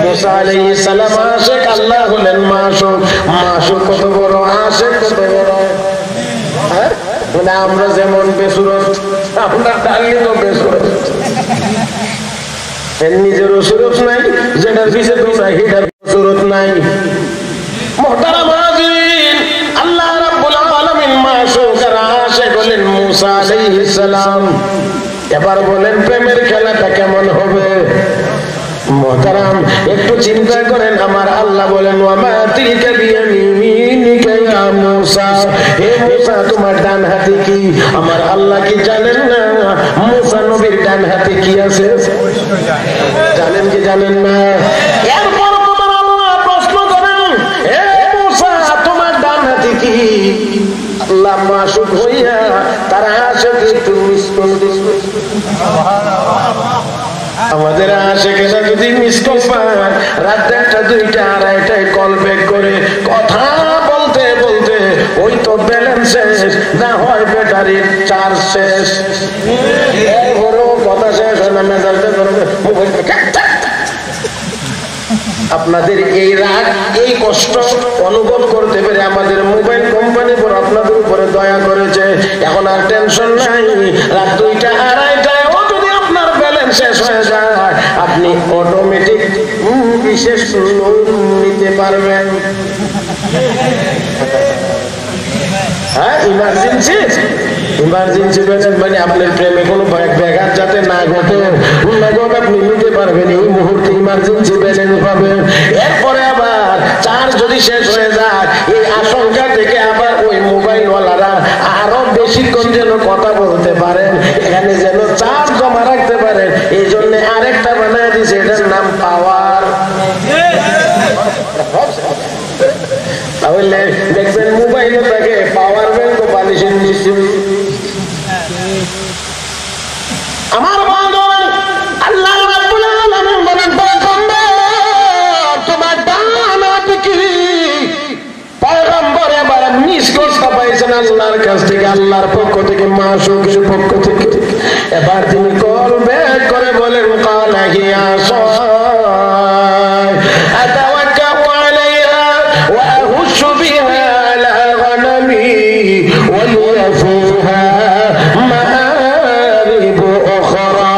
মুসা আলাইহিস সালাম আশিক আল্লাহ হলেন মাসুক মাসুক কত বড় আশিক কত বড় হ্যাঁ মানে আমরা যেমন বেসুরত আমরা ডালি তো বেসুরত এর নিজেরও সুরত নাই যেটার পিছে তোমরা হিটার সুরত নাই মুহতারাম হাজিরিন আল্লাহ রাব্বুল আলামিন মাসুক আর আশিক হলেন মুসা আলাইহিস সালাম এবার বলেন প্রেমের খেলাটা কেমন হবে মুহতারাম একটু চিন্তা করেন আমার আল্লাহ বলেন ওয়া মা তিলকা বিয়ামিনিকা ইয়া মূসা হে মূসা তোমার ডান হাতে কি আমার আল্লাহ কি জানেন না মূসা নবীর ডান হাতে কি আছে জানেন কি জানেন না এরপর তোমার আল্লাহ প্রশ্ন করেন হে মূসা তোমার ডান হাতে কি আল্লাহ মাসুক হইয়া তার আশিক একটু মিস করে দিল আমাদের আশেকেরা যদি মিস কল পায় রাত 1টা 2টা 2:30টায় কল ব্যাক করে কথা বলতে বলতে ওই তো ব্যালেন্স শেষ না হয় ব্যাটারির চার্জ শেষ কথা শেষ হয় না মেজাজটা ধরবে আপনাদের এই রাগ এই কষ্ট অনুভব করতে পেরে আমাদের মোবাইল কোম্পানি পর আপনাদের উপরে দয়া করেছে এখন আর টেনশন নাই রাত 2টা 2:30টায় শেষ হয়ে যায় আপনি অটোমেটিক বিশেষ লোন নিতে পারবেন হ্যাঁ ইমার্জেন্সি মানে আপনার প্রেমে কোনো ব্যাঘাত যাতে না ঘটে আপনি নিতে পারবেন এই মুহূর্তে ইমার্জেন্সি ব্যালেন্স পাবেন এরপরে আবার চার্জ যদি শেষ হয়ে যায় এই আশঙ্কা থেকে আবার ওই মোবাইলওয়ালারা আরো বেশিক্ষণ যেন কথা বলতে পারেন এখানে যেন চার্জ জমা রাখতে পারেন এই জন্য আরেকটা বানায় দিয়েছে এটার নাম পাওয়ার হইলে দেখবেন মোবাইলে থাকে পাওয়ার ব্যাংক বালিশের নিচে। আমার বান্দর আল্লাহ রাব্বুল আলামিন বলেন তোমার ডানাত কি পয়গম্বর এবার নিষ্কর্ষা পাইছেন আল্লাহর কাছ থেকে, আল্লাহর পক্ষ থেকে, মাসুকের পক্ষ থেকে। এবার তিনি কল ব্যাক করে বলেন কালা হিয়া সায় আতাওয়াক্কাউ আলাইহা ওয়া আহুশু বিহা আলা গনামি ওয়া লিয়া ফিহা মাআরিব উখরা।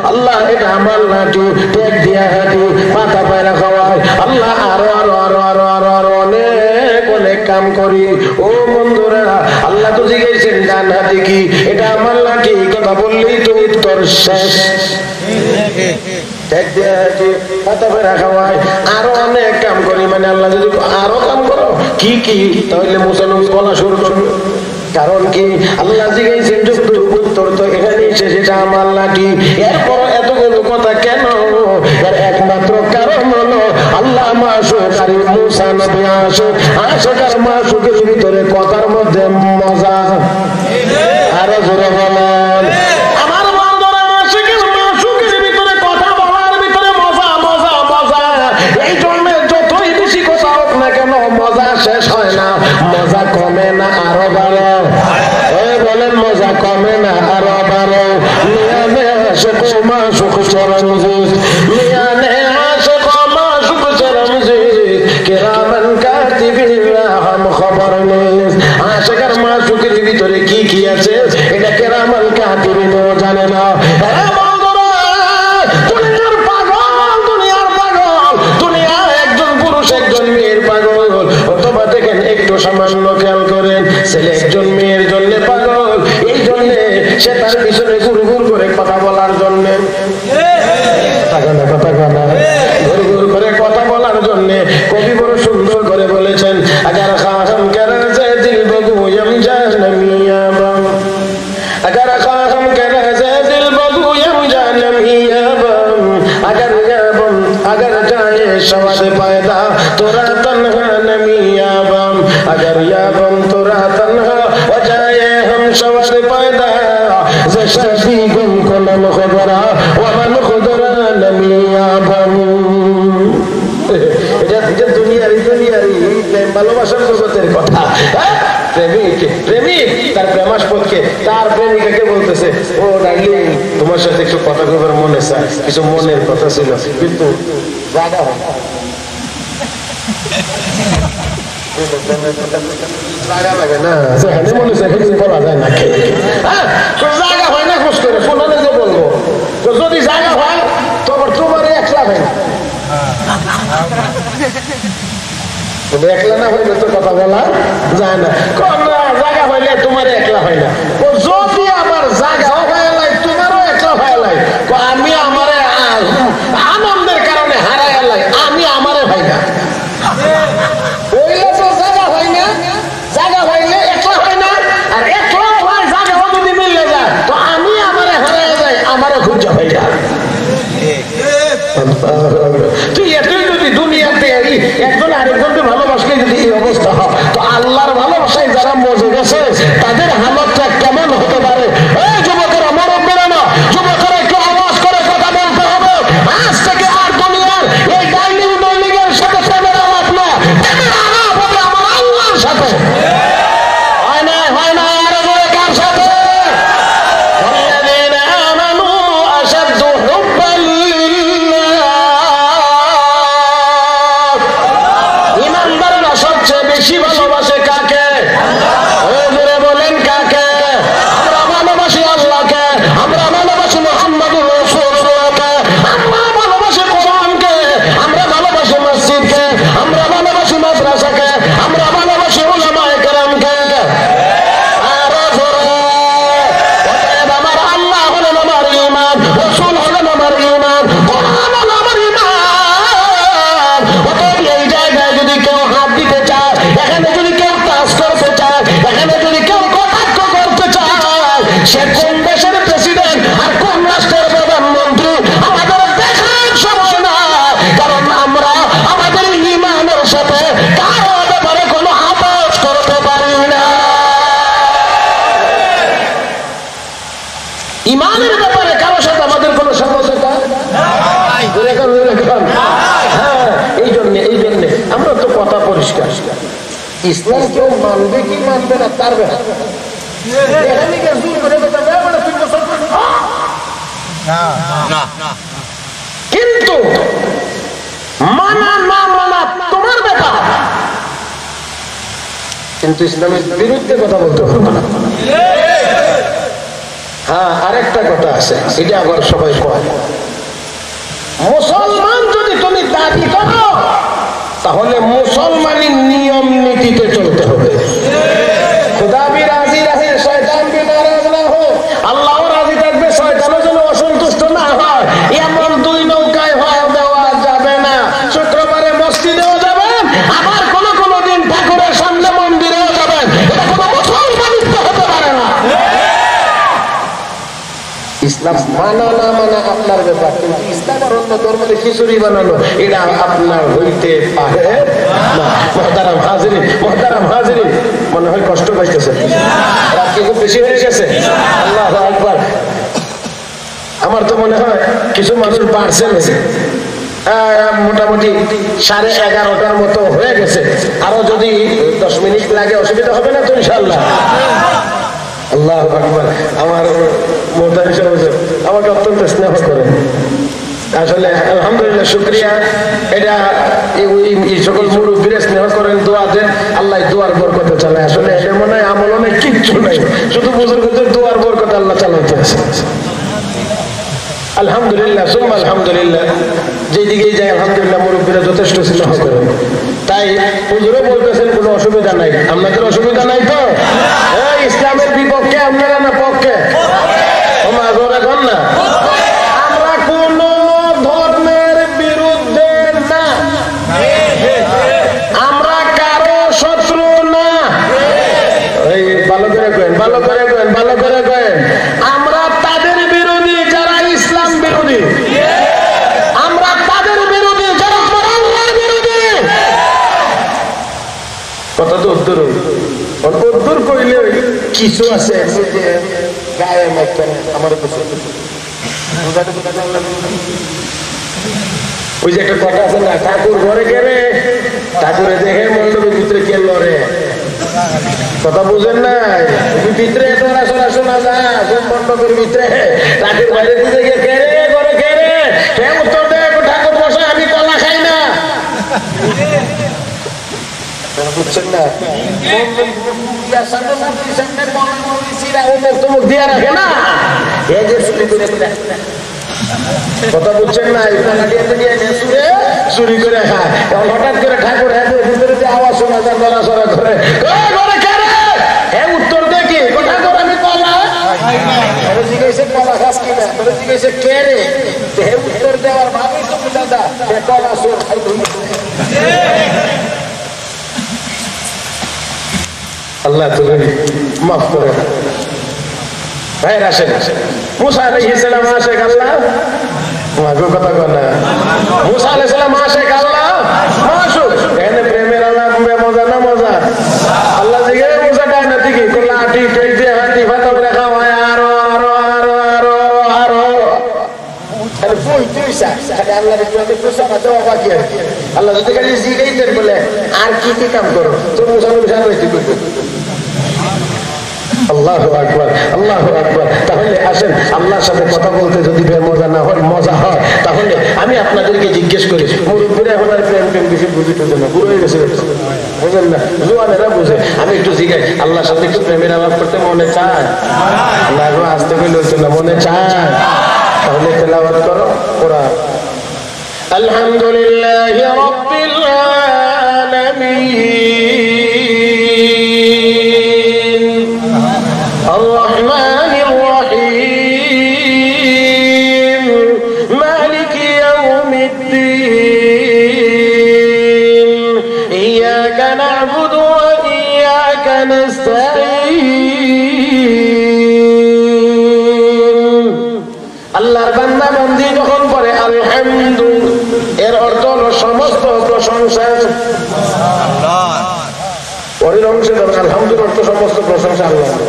আল্লাহ এটা আমার লাঠি, টেক দিয়া হাঁটি, মাথা পায়রা খাওয়ায়। আল্লাহ আরো আরো আরো আরো আরো আরো অনেক অনেক কাম করি। ও বন্ধুরা, আল্লাহ তো জিজ্ঞেসেন ডান হাতে কি, এটা আমার লাঠি, কথা বললেই তো উত্তর শেষ। আরো অনেক কাম করি, মানে আল্লাহ যদি আরো কাম করো কি কি, তাহলে মুসলমান বলা শুরু করবে। কারণ কি, আল্লাহ জিজ্ঞেসেন উত্তর তো এখানেই শেষ, এটা আমার লাঠি। এরপর এতগুলো কথা কেন? এর একমাত্র কারণ হলো আল্লাহ মাসুক আর মুসা নবী আশুক, আশুক আর মাসুকের ভিতরে কথার মধ্যে মজা। আরো জোরে বলেন। আমার বান্দরা আশুকের মাসুকের ভিতরে কথা বলার ভিতরে মজা মজা মজা। এই জন্য যতই বেশি কথা হোক না কেন মজা শেষ হয় না, মজা কমে না, আরো বাড়ে। বলেন মজা কমে না, আরো বাড়ে। মিয়ানে আশুক মাসুক চরমজিদ, মিয়ানে আশুক মাসুক চরমজিদ, কিরামান কাতিবিন হাম খবর নিস। আশুক আর মাসুকের ভিতরে কি কি আছে এটা কিরামান কাতিবিন জানে না। দুনিয়ার পাগল, দুনিয়া একজন পুরুষ একজন মেয়ের পাগল। অথবা দেখেন একটু সামান্য খেয়াল করেন, ছেলে একজন মেয়ের জন্য পাগল, এই জন্য সে তার পিছনে ঘুর ঘুর করে কথা বলার জন্য, কথা কানা ঘুর ঘুর করে কথা বলার জন্য কবি বড় সুন্দর করে বলেছেন, আগার খাহাম কারাজে দিল বগুয়ম জানমিয়াবাম, আগার খাহাম কারাজে দিল বগুয়ম জানমিয়াবাম, আগার ইয়াবাম আগার জায়ে সওয়াদ পায়দা তোরা তনহা নমিয়াবাম, আগার ইয়াবাম তোরা তনহা ওয়া জায়ে হাম সওয়াদ পায়দা জশবি গুম কলম খবরা ওয়া মান খুদরা নমিয়াবাম। এটা দুনিয়ারি ভালোবাসার জগতের কথা। প্রেমিক তার প্রেমাস্পদকে তার প্রেমিকাকে বলতেছে, ও ডার্লিং তোমার সাথে একটু কথা কবার মনে চায়, কিছু মনের কথা ছিল, কিন্তু জায়গা হয় না, জায়গা লাগে না, যেখানে মনে চায় কিছু বলা যায় না, জায়গা হয় না খোঁজ করে ফোনে যে বলবো। তো যদি জায়গা হয় তখন তোমার একলা হয় না, একলা না হইলে তো কথা বলা যায় না। জায়গা হইলে তোমার একলা হয় না, যদি আমার জায়গাও হয়ে লাই তোমারও একলা হয়ে লাই, আমি আমার আনন্দের কারণে হারাই লাই, আমি আমারে ভাই না হইলে তো জায়গা হয় না, জায়গা হইলে একলা হয় না, আর একলা হয় জায়গাও যদি মিলে যায় তো আমি আমারে হারাই যাই, আমারে খুঁজে হয় না। তুই এতই যদি দুনিয়াতে একজন আরেকজনকে ভালোবাসলে যদি এই অবস্থা হয়, তো আল্লাহর ভালোবাসায় যারা মজে গেছে তাদের হালতটা কেমন হতে পারে? এই যুবকেরা, মরব্বেরা না, যুবকেরা একটু আওয়াজ করে কথা বলতে হবে। আজ থেকে আর দুনিয়ার এই ডাইনিং বিল্ডিং এর সাথে প্রেমের আলাপ না, প্রেমের আলাপ হবে আমার আল্লাহর সাথে। হয় না, হয় না, আরো জোরে কার সাথে? বেশি ভালোবাসে কাকে? ইমানের ব্যাপারে কারোর সাথে আমাদের কোনো সমঝোতা হ্যাঁ, এই জন্য আমরা তো কথা পরিষ্কার, ইসলাম কেউ মানবে কি মানবে না তার ব্যাপার। কিন্তু মানা না মানা তোমার ব্যাপার, কিন্তু ইসলামের বিরুদ্ধে কথা বলতে পারবে না। হ্যাঁ, আরেকটা কথা আছে, এটা আবার সবাই কয়, মুসলমান যদি তুমি দাবি করো তাহলে মুসলমানের নিয়ম নীতিতে চলতে হবে। খুদা ভি রাজি রাহে, শয়তান ভি নারাজ না হো। আল্লাহ রাজি থাকবে, শয়তানও যেন অসন্তুষ্ট না হয়। এমন দুই নৌকায় হওয়া দেওয়া যাবে না। শুক্রবারে মসজিদেও যাবেন, আবার কোন দিন ঠাকুরের সামনে মন্দিরেও যাবেন, এটা কোনো মুসলমানিত্ব হতে পারে না। ইসলাম মানা না মানা আপনার ব্যাপার, কিন্তু ইসলাম আর অন্য ধর্মের খিচুড়ি বানানো এটা আপনার হইতে পারে না। মুহতারাম হাজিরিন, মনে হয় কষ্ট পাইতেছে, রাত কি খুব বেশি হয়ে গেছে? আল্লাহু আকবার। আমার তো মনে হয় কিছু মানুষ বাড়ছে, মোটামুটি 11:30টার মতো হয়ে গেছে। আরো যদি 10 মিনিট লাগে অসুবিধা হবে না তো ইনশাআল্লাহ? আল্লাহু আকবার। আমার মোহতামিম সাহেব আমাকে অত্যন্ত স্নেহ করেন, আসলে আলহামদুলিল্লাহ, শুকরিয়া। এটা এই সকল মুরব্বীরা স্নেহ করেন, দোয়া দেন, আল্লাহ দোয়ার বরকতে চালায়। আসলে এটা মনে হয় আমল অনেক কিচ্ছু নাই, শুধু বুজুর্গদের দোয়ার বরকতে আল্লাহ চালাইতে আছে। আলহামদুলিল্লাহ, সুম্মা আলহামদুলিল্লাহ। যেদিকেই যায় আলহামদুলিল্লাহ মুরব্বীরা যথেষ্ট স্নেহ করেন। তাই হুজুরও বলতেছেন কোনো অসুবিধা নাই। আপনাদের অসুবিধা নাই তো? ইসলামের বিপক্ষে আপনারা না পক্ষে? না, আমরা কোন ধর্মের বিরুদ্ধে না, আমরা কারো শত্রু না। ভালো করে কেন আমরা তাদের বিরোধী যারা ইসলাম বিরোধী, আমরা তাদের বিরোধী যারা আল্লাহর বিরোধী। কথা তো উত্তর কইলে কিছু আছে গায়ে আমার ওই যে একটা কথা আছে না, ঠাকুর ঘরে গেলে ঠাকুরে দেখে মণ্ডপের ভিতরে কে লড়ে। কথা বুঝেন না? ভিতরে শোনা যায়, মণ্ডপের ভিতরে ঠাকুর বাইরে দিতে গিয়ে কে রে ঘরে কে রে, কে উত্তর দেয় ঠাকুর বসে আমি কলা খাই না। বুঝছেন না? কথা বুঝছেন না? চুরি করে খায়। হঠাৎ করে ঠাকুর আওয়াজ শোনা যায়, নড়াচড়া করে, উত্তর দেখি ঠাকুর আমি কলা জিজ্ঞেস কলা খাস কিনা, জিজ্ঞেস কে রে, উত্তর দেওয়ার ভাবি তুমি দাদা কলা চোর খাই। আল্লাহ তুমি মাফ করে। ভাইয়ের আসেন, মুসা আলাইহিস সালাম আশেক আল্লাহ, কথা কয় না, মুসা আলাইহিস সালাম আশেক আল্লাহ, মাসুক। এখানে প্রেমের আল্লাহ মজা না মজা? আল্লাহ জিগে মুসা ডায় না ঠিকই করলা, আটি টেক দিয়ে হাঁটি ফাটা করে খাওয়ায়, আরো আরো আরো আরো আরো আল্লাহ যদি খালি জিগাইতেন বলে আর কি কি কাম করো, তো মুসা আল্লাহু আকবার, আল্লাহু আকবার। তাহলে আসেন, আল্লাহর সাথে কথা বলতে যদি মজা না হয়, মজা হয়, তাহলে আমি আপনাদেরকে জিজ্ঞেস করি, মুরব্বীরা এখন আর প্রেম বেশি বুঝিতে না, বুড়ো হয়ে গেছে, বুঝেন না, জোয়ানেরা বুঝে। আমি একটু জিজ্ঞাই, আল্লাহর সাথে একটু প্রেমের আলাপ করতে মনে চায়? আল্লাহ আসতে পেলে না, মনে চায়? তাহলে তেলাওয়াত করো কোরআন। আলহামদুলিল্লাহি রাব্বিল আলামিন الرحمن الرحيم مالك يوم الدين إياك نعبد وإياك نستعين আল্লাহর বান্দা বান্দি যখন পড়ে আলহামদু, এর অর্থ হলো সমস্ত প্রশংসা আল্লাহর। পরের অংশে আলহামদুর অর্থ সমস্ত প্রশংসা আল্লাহর।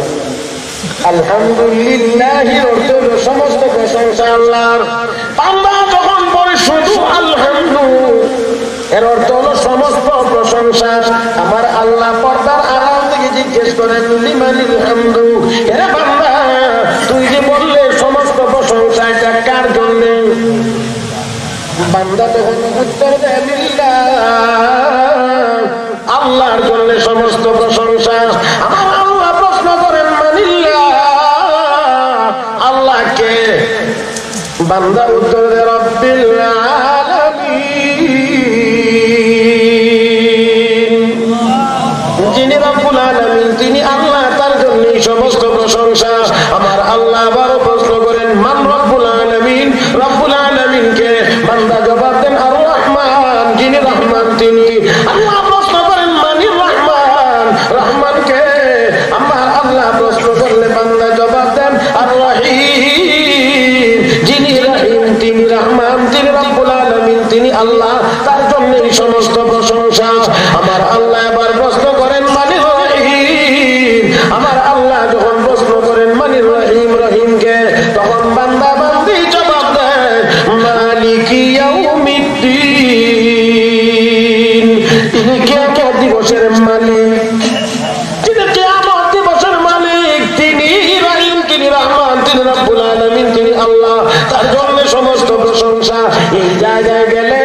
আলহামদুলিল্লাহির অর্থ হলো সমস্ত প্রশংসা আল্লাহর। বান্দা যখন বলে শুধু আলহামদু, এর অর্থ হলো সমস্ত প্রশংসা আমার আল্লাহ। পর্দার আড়াল থেকে জিজ্ঞেস করেন লিমানিল হামদু, এরে বান্দা তুই যে বললে সমস্ত প্রশংসা এটা কার জন্য? বান্দা তখন উত্তর দেয় লিল্লাহ, আল্লাহর জন্য সমস্ত প্রশংসা। আমার আল্লাহ প্রশ্ন করেন মানিল্লাহ, আল্লাহকে? বান্দা উত্তর দেয় রব্বিল আলামিন, যিনি রব্বুল আলামিন তিনি আল্লাহ, তার জন্যই সমস্ত প্রশংসা। আমার আল্লাহ আবারও প্রশ্ন করেন মান রব্বুল আলামিন, রব্বুল আলামিনকে? বান্দা জবাব দেন আর রহমান, যিনি রহমান তিনি। আল্লাহ প্রশ্ন করেন মানির রহমান, রহমানকে? আমার আল্লাহ প্রশ্ন করলে বান্দা জবাব দেন আর রহিম, যিনি রহিম তিনি রহমান, তিনি রব্বুল আলামিন তিনি আল্লাহ, তার জন্যই সমস্ত প্রশংসা। আমার আল্লাহ এবার প্রশ্ন করেন মানির রহিম। আমার আল্লাহ যখন প্রশ্ন করেন মানির রহিম, রহিমকে? তখন বান্দা বান্দি জবাব দেয় মালিকি ইয়াউমিদ্দিন, তিনি কিয়ামত দিবসের মালিক, তিনি কিয়ামত দিবসের মালিক, তিনি রহিম, তিনি রহমান, তিনি রব্বুল আলামিন, তিনি আল্লাহ, তার জন্য সমস্ত প্রশংসা। এই জায়গায় গেলে,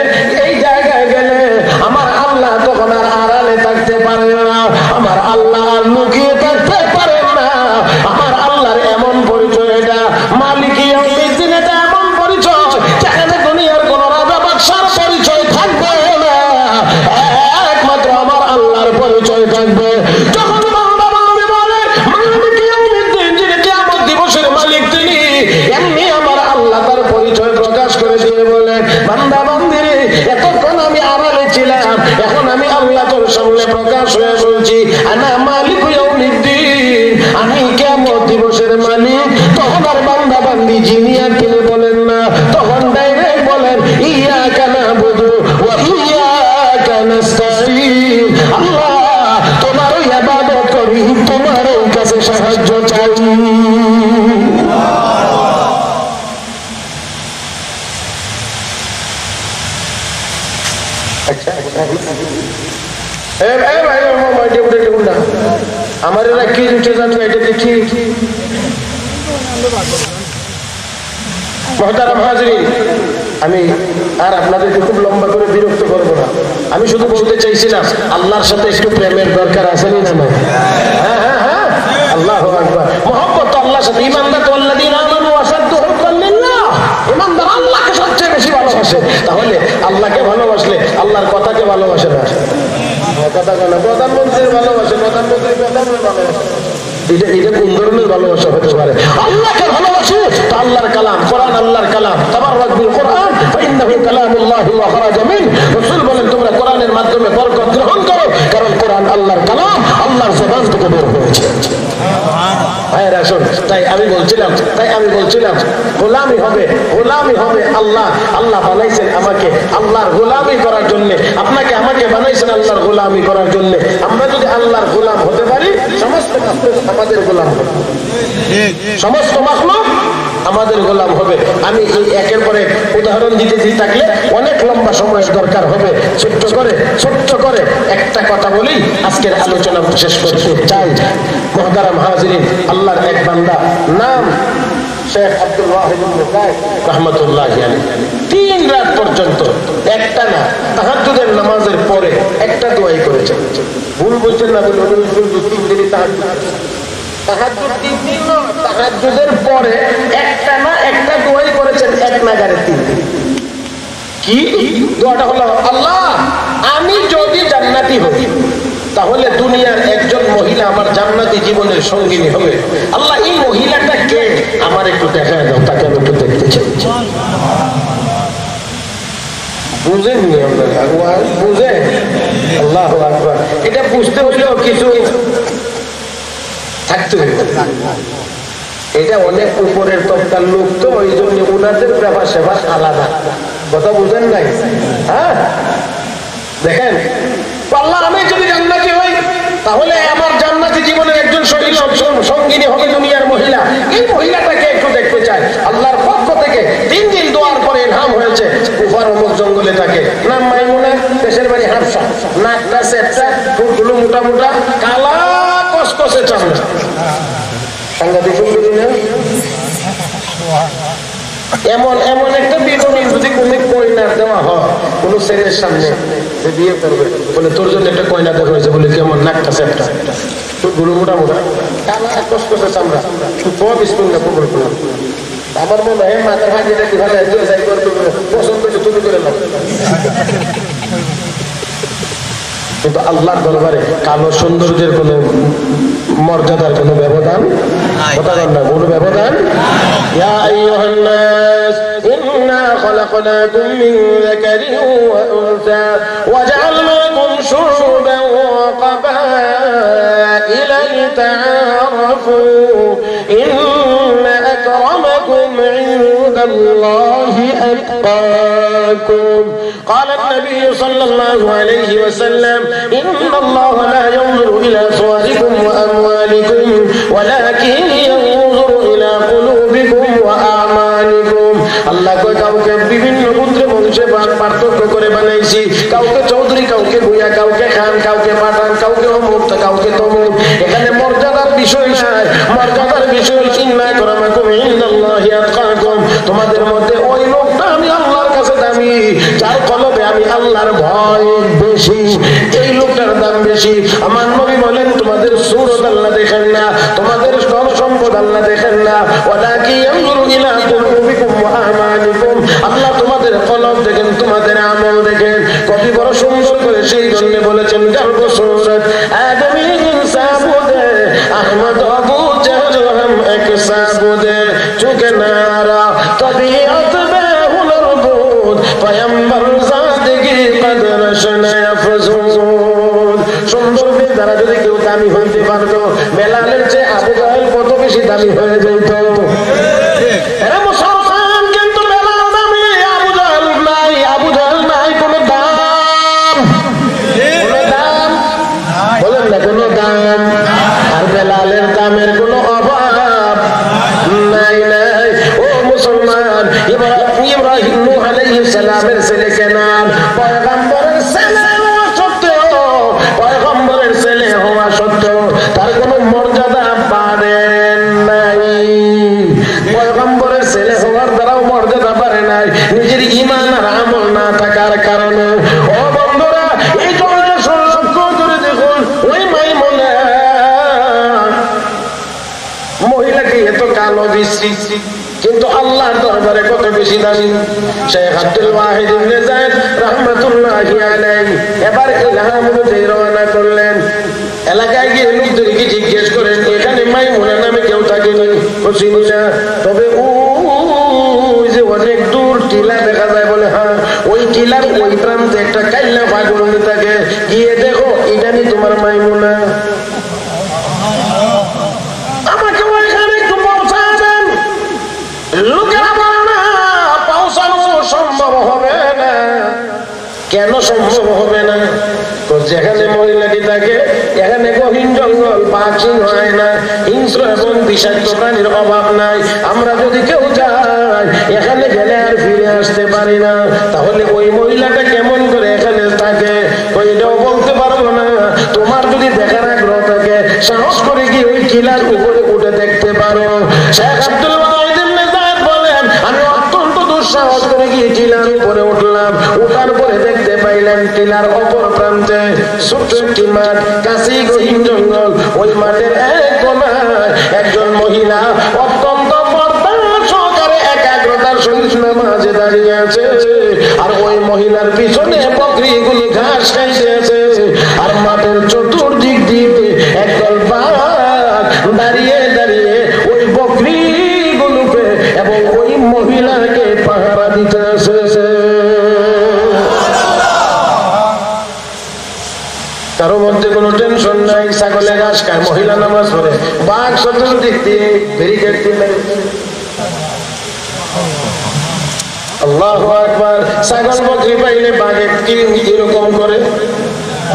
এই জায়গায় গেলে আমার আল্লাহ তখন আর আড়ালে থাকতে পারে না, আমার আল্লাহ আর লুকিয়ে থাকতে পারে না। আমার আল্লাহর এমন পরিচয়, এটা মালিকি ইয়াউমিদ্দিন, এটা এমন পরিচয় যেখানে দুনিয়ার কোন রাজা বাদশার পরিচয় থাকবে না, একমাত্র আমার আল্লাহর পরিচয় থাকবে। যখন বান্দা বান্দী বলে মালিকি ইয়াউমিদ্দিন, যিনি কিয়ামত দিবসের মালিক তিনি, এমনি আমার আল্লাহ তার পরিচয় প্রকাশ করে দিয়ে বলে বান্দা বান্দিরে, এতক্ষণ আমি আড়ালে ছিলাম, এখন আমি আল্লাহ তোর সামনে প্রকাশ হয়ে বলছি আনা মালিকু ইয়াউমিদ্দিন, আমি কিয়ামত দিবসের মালিক। তখন আর বান্দা বান্দি যিনি আর তিনি বলেন না, তখন ডাইরেক্ট বলেন ইয়াকা নাবুদু ওয়া ইয়াকা নাস্তাঈন, আল্লাহ তোমার ইবাদত করি, তোমার কাছে সাহায্য চাই। আমার এরা কি উঠে যাচ্ছে এটা দেখি। মুহতারাম হাজিরিন, আমি আর আপনাদেরকে খুব লম্বা করে বিরক্ত করব না। আমি শুধু বলতে চাইছিলাম আল্লাহর সাথে একটু প্রেমের দরকার আছে না? হ্যাঁ হ্যাঁ হ্যাঁ, আল্লাহু আকবার। মহব্বত আল্লাহর সাথে। ইমানদার তো আল্লাযীনা আমানু আশাদ্দু হুব্বান লিল্লাহ, ইমানদার আল্লাহকে সবচেয়ে বেশি ভালোবাসে। তাহলে আল্লাহকে ভালোবাসলে আল্লাহর কথাকে ভালোবাসে না, কথা বলে প্রধানমন্ত্রীর ভালোবাসে, প্রধানমন্ত্রীর প্রধানের ভালোবাসে। এটা কোন ধরনের ভালোবাসা হতে পারে? আল্লাহকে ভালোবাসে তো আল্লাহর কালাম, কোরআন আল্লাহর কালাম। তাবাররাক বিল কোরআন ফাইন্নাহু কালামুল্লাহি ওয়া খারাজা মিন, রাসূল বলেন তোমরা কোরআনের মাধ্যমে বরকত গ্রহণ করো, কারণ কোরআন আল্লাহর কালাম, আল্লাহর জবান থেকে বের হয়েছে। তাই আমি বলছিলাম গোলামি হবে আল্লাহ। আল্লাহ বানাইছেন আমাকে আল্লাহর গোলামি করার জন্য, আপনাকে আমাকে বানাইছেন আল্লাহর গোলামি করার জন্য। আমরা যদি আল্লাহর গোলাম হতে পারি, সমস্ত মাখলুক আমাদের গোলাম হবে, সমস্ত মাখলুক আমাদের গোলাম হবে। আমি এই একের পরে উদাহরণ দিতে থাকলে অনেক লম্বা সময়ের দরকার হবে। ছোট্ট করে একটা কথা বলি, আজকের আলোচনা শেষ করতে চাই। মুহতারাম হাজিরিন, আল্লাহর এক বান্দা, নাম শেখ আব্দুল ওয়াহিদ ইবনে যায়েদ রাহমাতুল্লাহি আলাইহি, 3 রাত পর্যন্ত একটা না তাহাজ্জুদের নামাজের পরে একটা দোয়াই করেছেন। ভুল বলছেন না, বলে 3 দিনই তাহাজ্জুদ 3 দিন না, তাহাজ্জুদের পরে একটা না একটা দোয়াই করেছেন, এক নাগারে 3 দিন। কি দোয়াটা হলো? আল্লাহ আমি যদি জান্নাতি হই, তাহলে দুনিয়ার একজন মহিলা আমার জান্নাতি জীবনের সঙ্গিনী হবে। আল্লাহ এই মহিলাটা কে আমার একটু দেখা দাও, তাকে আমি একটু দেখতে চাই। বুঝেননি আপনারা? বুঝেন? আল্লাহু আকবার। এটা বুঝতে হলেও কিছু থাকতে হবে। এটা অনেক উপরের তবকার লোক, তো ওই জন্য ওনাদের ব্যাপার সেবা আলাদা। কথা বুঝেন নাই? হ্যাঁ দেখেন, আল্লাহ আমি যদি জান্নাতি হই, তাহলে আমার জান্নাতি জীবনের একজন সঙ্গিনী হবে দুনিয়ার মহিলা। জঙ্গলে থাকে, নাম মাইমুনা, দেশের বাড়ি হাফসা, নাকটা সেটটা, ঠোঁটগুলো মোটা মোটা, কালা কসকসে চামড়া, সাংঘাতিক সুন্দরী না? এমন এমন একটা বিধবা যদি কোনো কইনা দেওয়া হয় কোন ছেলের সামনে যে বিয়ে করবে, বলে তোর জন্য একটা কইনা দেওয়া হয়েছে, বলে কেমন নাকটা সেটটা, ঠোঁটগুলো মোটা মোটা, কালা কসকসে চামড়া, বিসমিল্লাহ কবুল করলাম। আমার মনে হয় মাথার ভাজিটা কি ভালো পছন্দ করে তুমি করে নাও। কিন্তু আল্লাহর দরবারে কালো সৌন্দর্যের কোন মর্যাদার কোন ব্যবধান, কথা বল না, কোন ব্যবধান। ইয়া আইয়ুহান নাস ইন্না খলাকনাকুম মিন যাকারিন ওয়া উনসা ওয়া জাআলনাকুম শুউবান ওয়া ক্বাবাইলা লিতাআরাফু ইন্না আকরামাকুম ইনদাল্লাহি আতকাকুম। قال النبي صلى الله عليه وسلم إن الله لا ينظر إلى صوركم وأموالكم ولكن ينظر إلى قلوبكم وأعمالكم। আল্লাহ কয় কাউকে বিভিন্ন পুত্রে বংশে পার্থক্য করে বানাইছি, কাউকে চৌধুরী, কাউকে ভূয়া, কাউকে খান, কাউকে পাঠান, কাউকে অমুক, কাউকে তমুক। এখানে মর্যাদার বিষয় নাই, মর্যাদার বিষয় ইন্না আকরামাকুম ইনদাল্লাহি আতকাকুম। তোমাদের মধ্যে ওই লোকটা আমি আল্লাহর কাছে দামি যার কলবে আমি আল্লাহর ভয় বেশি, এই লোকটার দাম বেশি। আমার নবী বলেন তোমাদের সূরত আল্লাহ দেখেন না, তোমাদের ধন সম্পদ আল্লাহ দেখেন না, ওয়ালাকিন ইয়ানজুরু ইলা কুলুবিকুম ওয়া আমালিকুম। আল্লাহ তোমাদের কলব দেখেন, তোমাদের আমল দেখেন। কবি বড় সুন্দর করে সেই জন্য বলেছেন গর্ব সূরত আদমি ইনসাবুদে আহমদ আবু জাহল হাম এক সাবুদে চুকে নারা তবিয়ত বে হুনর বুদ পয়ম্বর জাদগি কদর শনা ইয়াফজুদ। সুন্দর দ্বারা যদি কেউ দামি হইতে পারতো, বেলালের চেয়ে আবু জাহেল কত বেশি দামি হয়ে যেত। এরা মুসলমান কিন্তু বেলাল দামি, আবু জাহেল নাই। আবু জাহেল নাই কোনো দাম, কোনো দাম বলেন না, কোনো দাম। আর বেলালের দামের কোনো অভাব নাই নাই। ও মুসলমান, ইব্রাহিম নূহ আলাইহিস সালামের ছেলে কেনান, পয়গম্বরের ছেলে হওয়া সত্ত্বেও, পয়গম্বরের ছেলে হওয়া সত্ত্বেও তার কোনো মর্যাদা বাড়ে নাই। পয়গম্বরের ছেলে হওয়ার দ্বারাও মর্যাদা বাড়ে নাই, নিজের ঈমান আর আমল না থাকার কারণে। ও বন্ধুরা, এই জন্য লক্ষ্য করে দেখুন, ওই মাইমুনা মহিলাকে এত কালো বিশ্রী, কিন্তু আল্লাহর দরবারে কত বেশি দামি। শেখ আব্দুল ওয়াহিদ ইবনে যায়েদ রাহমাতুল্লাহি আলাইহি এবার ইলহাম অনুযায়ী রওনা করলেন। এলাকায় গিয়ে লোকদেরকে জিজ্ঞেস করেন এখানে মাইমুনা নামে কেউ থাকেনি, চিনি না। তবে ওই যে অনেক দূর টিলা দেখা যায়, বলে হ্যাঁ, ওই টিলার ওই প্রান্তে একটা কাইল্লা পাগলনি থাকে, গিয়ে দেখো এটা নি তোমার মাইমুনা। আমাকে ওইখানে একটু পৌঁছাবেন। লোকেরা বলে না পৌঁছানো সম্ভব হবে না। কেন সম্ভব হবে না? তো যেখানে মহিলাটি থাকে এখানে গহীন জঙ্গল, পাখি হয় না, হিংস্র এবং বিষাক্ত প্রাণীর অভাব নাই। আমরা যদি কেউ যাই এখানে গেলে আর ফিরে আসতে পারি না, তাহলে ওই মহিলাটা কেমন করে এখানে থাকে ওইটাও বলতে পারবো না। তোমার যদি দেখার আগ্রহ থাকে সাহস করে কি ওই টিলার উপরে উঠে দেখতে পারো। শেখ আব্দুল ওয়াহিদ ইবনে যায়েদ বলেন আমি অত্যন্ত দুঃসাহস করে গিয়ে টিলার উপরে উঠলাম। উঠার পরে দেখতে পাইলাম টিলার অপর প্রান্তে ছোট্ট একটি মাঠ, কাছেই গহীন জঙ্গল। ওই মাঠের এক কোণায় একজন মহিলা অত্যন্ত পর্দা সহকারে একাগ্রতার সহিত নামাজে দাঁড়িয়ে আছে। আর ওই মহিলার পিছনে বকরিগুলি ঘাস খাইতেছে। আর মাঠের চতুর্দিক দিয়ে একদল বাঘ দাঁড়িয়ে দাঁড়িয়ে ওই বকরিগুলোকে এবং ওই মহিলাকে পাহারা দিতেছে। কারো মধ্যে কোনো টেনশন নাই, ছাগলে ঘাস খায়, মহিলা নামাজ পড়ে, বাঘ চতুর্দিক দিয়ে ব্যারিকেড দিয়ে। আল্লাহু আকবার। ছাগল বকরি পাইলে বাঘে কি এরকম করে?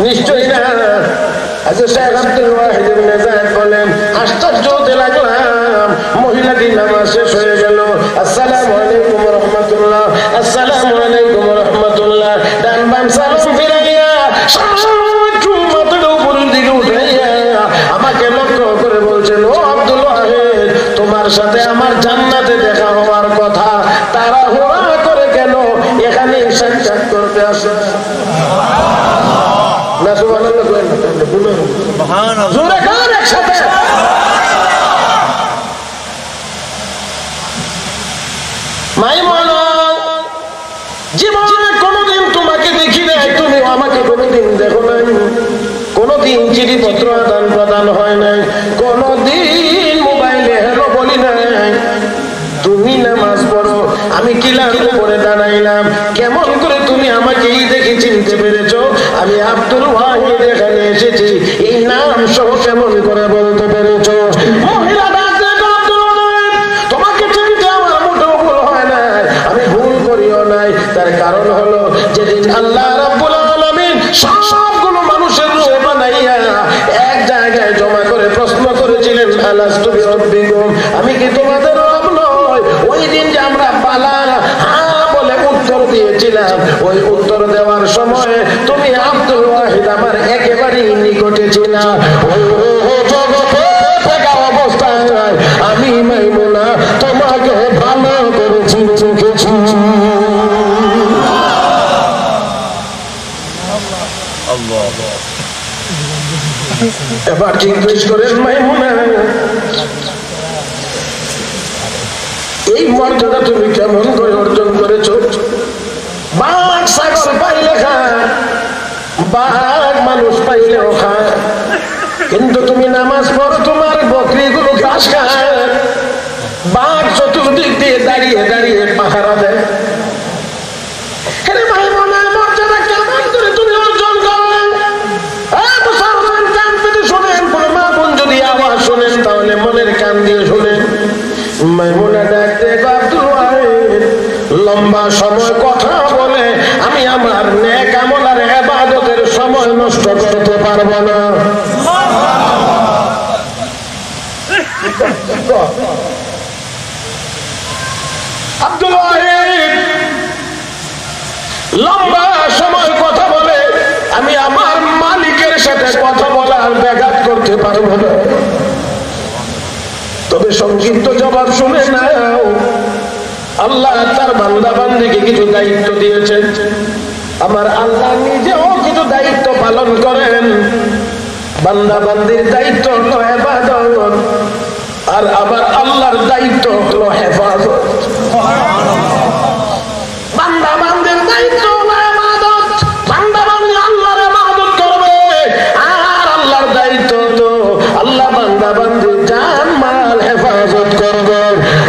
নিশ্চয়ই না। আচ্ছা, শেখ আব্দুল ওয়াহিদ ইবনে যায়েদ বলেন আশ্চর্য হতে লাগলাম। মহিলাটি নামাজ শেষ হয়ে গেল। আসসালামু আলাইকুম ওয়া রাহমাতুল্লাহ, আসসালামু আলাইকুম ওয়া রাহমাতুল্লাহ। তোমার সাথে আমার জান্নাতে দেখা হওয়ার কথা, তারা হুড়া করে কেন এখানে সাক্ষাৎ করতে আসে? না সুবহানাল্লাহ বলেন না, সুবহানাল্লাহ জোরে কার একসাথে। মাইমুনা, জীবনে কোনোদিন তোমাকে দেখি নাই, তুমি আমাকে কোনোদিন দেখো নাই, কোনোদিন চিঠিপত্র আদান প্রদান হয় নাই, কোনোদিন মোবাইলে হ্যালো বলি নাই। তুমি নামাজ পড়ো, আমি কিলার উপরে দাঁড়াইলাম, কেমন করে তুমি আমাকেই দেখে চিনতে পেরেছো? আমি আব্দুল ওয়াহিদ এখানে এসেছি, এই নাম সহ কেমন করে বলতে পেরেছো? মহিলা তার কারণ হলো যেদিন আল্লাহ রাব্বুল আলামিন সবগুলো মানুষের রূপ বানাইয়া এক জায়গায় জমা করে প্রশ্ন করেছিলেন, আলাস্তু বিরাব্বিকুম, আমি কি তোমাদের রব নই? ওই দিন যে আমরা বালা হ্যাঁ বলে উত্তর দিয়েছিলাম, ওই উত্তর দেওয়ার সময় তুমি আব্দুল ওয়াহিদ আমার একেবারেই নিকটে ছিলা। অবস্থায় আমি মাইমুনা তোমাকে ভালো করে চিনেছি। এবার জিজ্ঞেস করেন, মাইমুনা এই মর্যাদা তুমি কেমন করে অর্জন করেছো? বাঘ ছাগল পাইলে খায়, বাঘ মানুষ পাইলেও খায়, কিন্তু তুমি নামাজ পড়ো, তোমার বকরিগুলো ঘাস খায়, বাঘ চতুর্দিক দিয়ে দাঁড়িয়ে দাঁড়িয়ে পাহারা দেয়। মর্যাদা কেমন করে তুমি অর্জন করলে? কান পেতে শোনেন, কোন মা বোন যদি আওয়াজ শোনেন তাহলে মনের কান দিয়ে শোনেন। মাইমুনা ডাকতে আব্দুল ওয়াহিদ লম্বা সময় কথা বলে আমি আমার নেক আমল আর ইবাদতের সময় নষ্ট করতে পারবো না। আব্দুল ওয়াহিদ লম্বা সময় কথা বলে আমি আমার মালিকের সাথে কথা বলার ব্যাঘাত করতে পারবো না। তবে সংক্ষিপ্ত জবাব শুনে নাও, আল্লাহ তার বান্দা বান্দিকে কিছু দায়িত্ব দিয়েছেন, আমার আল্লাহ নিজেও কিছু দায়িত্ব পালন করেন। বান্দা বান্দির দায়িত্ব হলো ইবাদত, আর আবার আল্লাহর দায়িত্ব হলো হেফাজত। বান্দা বান্দির দায়িত্ব হলো ইবাদত, বান্দা বান্দি আল্লাহর ইবাদত করবে, আর আল্লাহর দায়িত্ব তো আল্লাহ বান্দা বান্দির জান মাল হেফাজত করবে।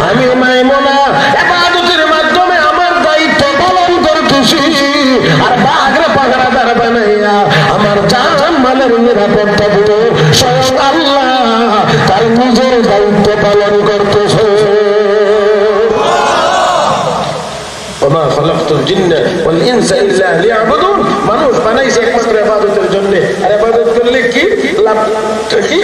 আমি মাইমুনা ইবাদতের মাধ্যমে আমার দায়িত্ব পালন করতেছি, আর বাগরে পাহারাদার বানাইয়া আমার জান মালের নিরাপত্তা দিব স্বয়ং আল্লাহ তার নিজের দায়িত্ব পালন করতেছে। ওমা খালাকতুল জিন্না ওয়াল ইনসা ইল্লা লিয়াবুদুন, মানুষ বানাইছে একমাত্র ইবাদতের জন্য, আর ইবাদত করলে কি লাভ? কি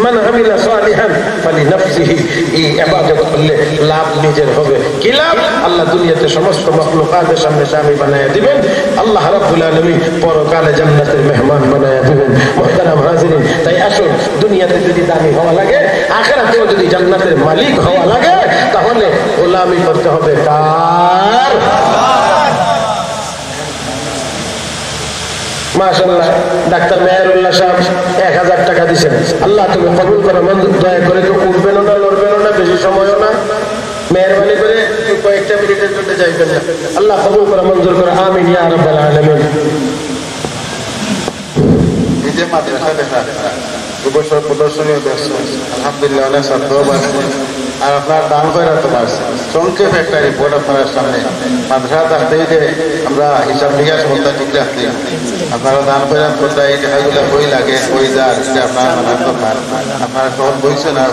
মান আমিলা সালিহান ফালিনাফসিহি, এই ইবাদত করলে লাভ নিজের হবে। কি লাভ? আল্লাহ দুনিয়াতে সমস্ত মাখলুকাতের সামনে স্বামী বানায়া দিবেন, আল্লাহ রাব্বুল আলামিন পরকালে জান্নাতের মেহমান বানায়া দিবেন। মুহতারাম হাজিরিন, তাই আসুন দুনিয়াতে যদি দামি হওয়া লাগে, আখিরাতেও যদি জান্নাতের মালিক হওয়া লাগে, তাহলে গোলামি করতে হবে কার? মাশাআল্লাহ, ডাক্তার মেহেরুল্লাহ সাহেব 1000 টাকা দিয়েছেন, আল্লাহ তুমি কবুল করো। দয়া করে তো উঠবেন না, লড়বেন না, বেশি সময়ও না, মেহরবানি করে কয়েকটা মিনিটের জন্য যাইবেন না। আল্লাহ কবুল করে মঞ্জুর করে, আমিন ইয়া রাব্বাল আলামিন। এই যে মাদ্রাসা দেখা এবছর প্রদর্শনীয় দেখছে, আলহামদুলিল্লাহ অনেক ছাত্র আর আপনার দান করে তো পারছে। সংক্ষেপ একটা রিপোর্ট আপনার সামনে, মাদ্রাসা থাকতেই যে আমরা হিসাব নিকাশ করতে ঠিক রাখতে, আপনারা দান করে কোথায় এই টাকাগুলো বই লাগে, বই যার আপনার আপনারা সব বইছেন আর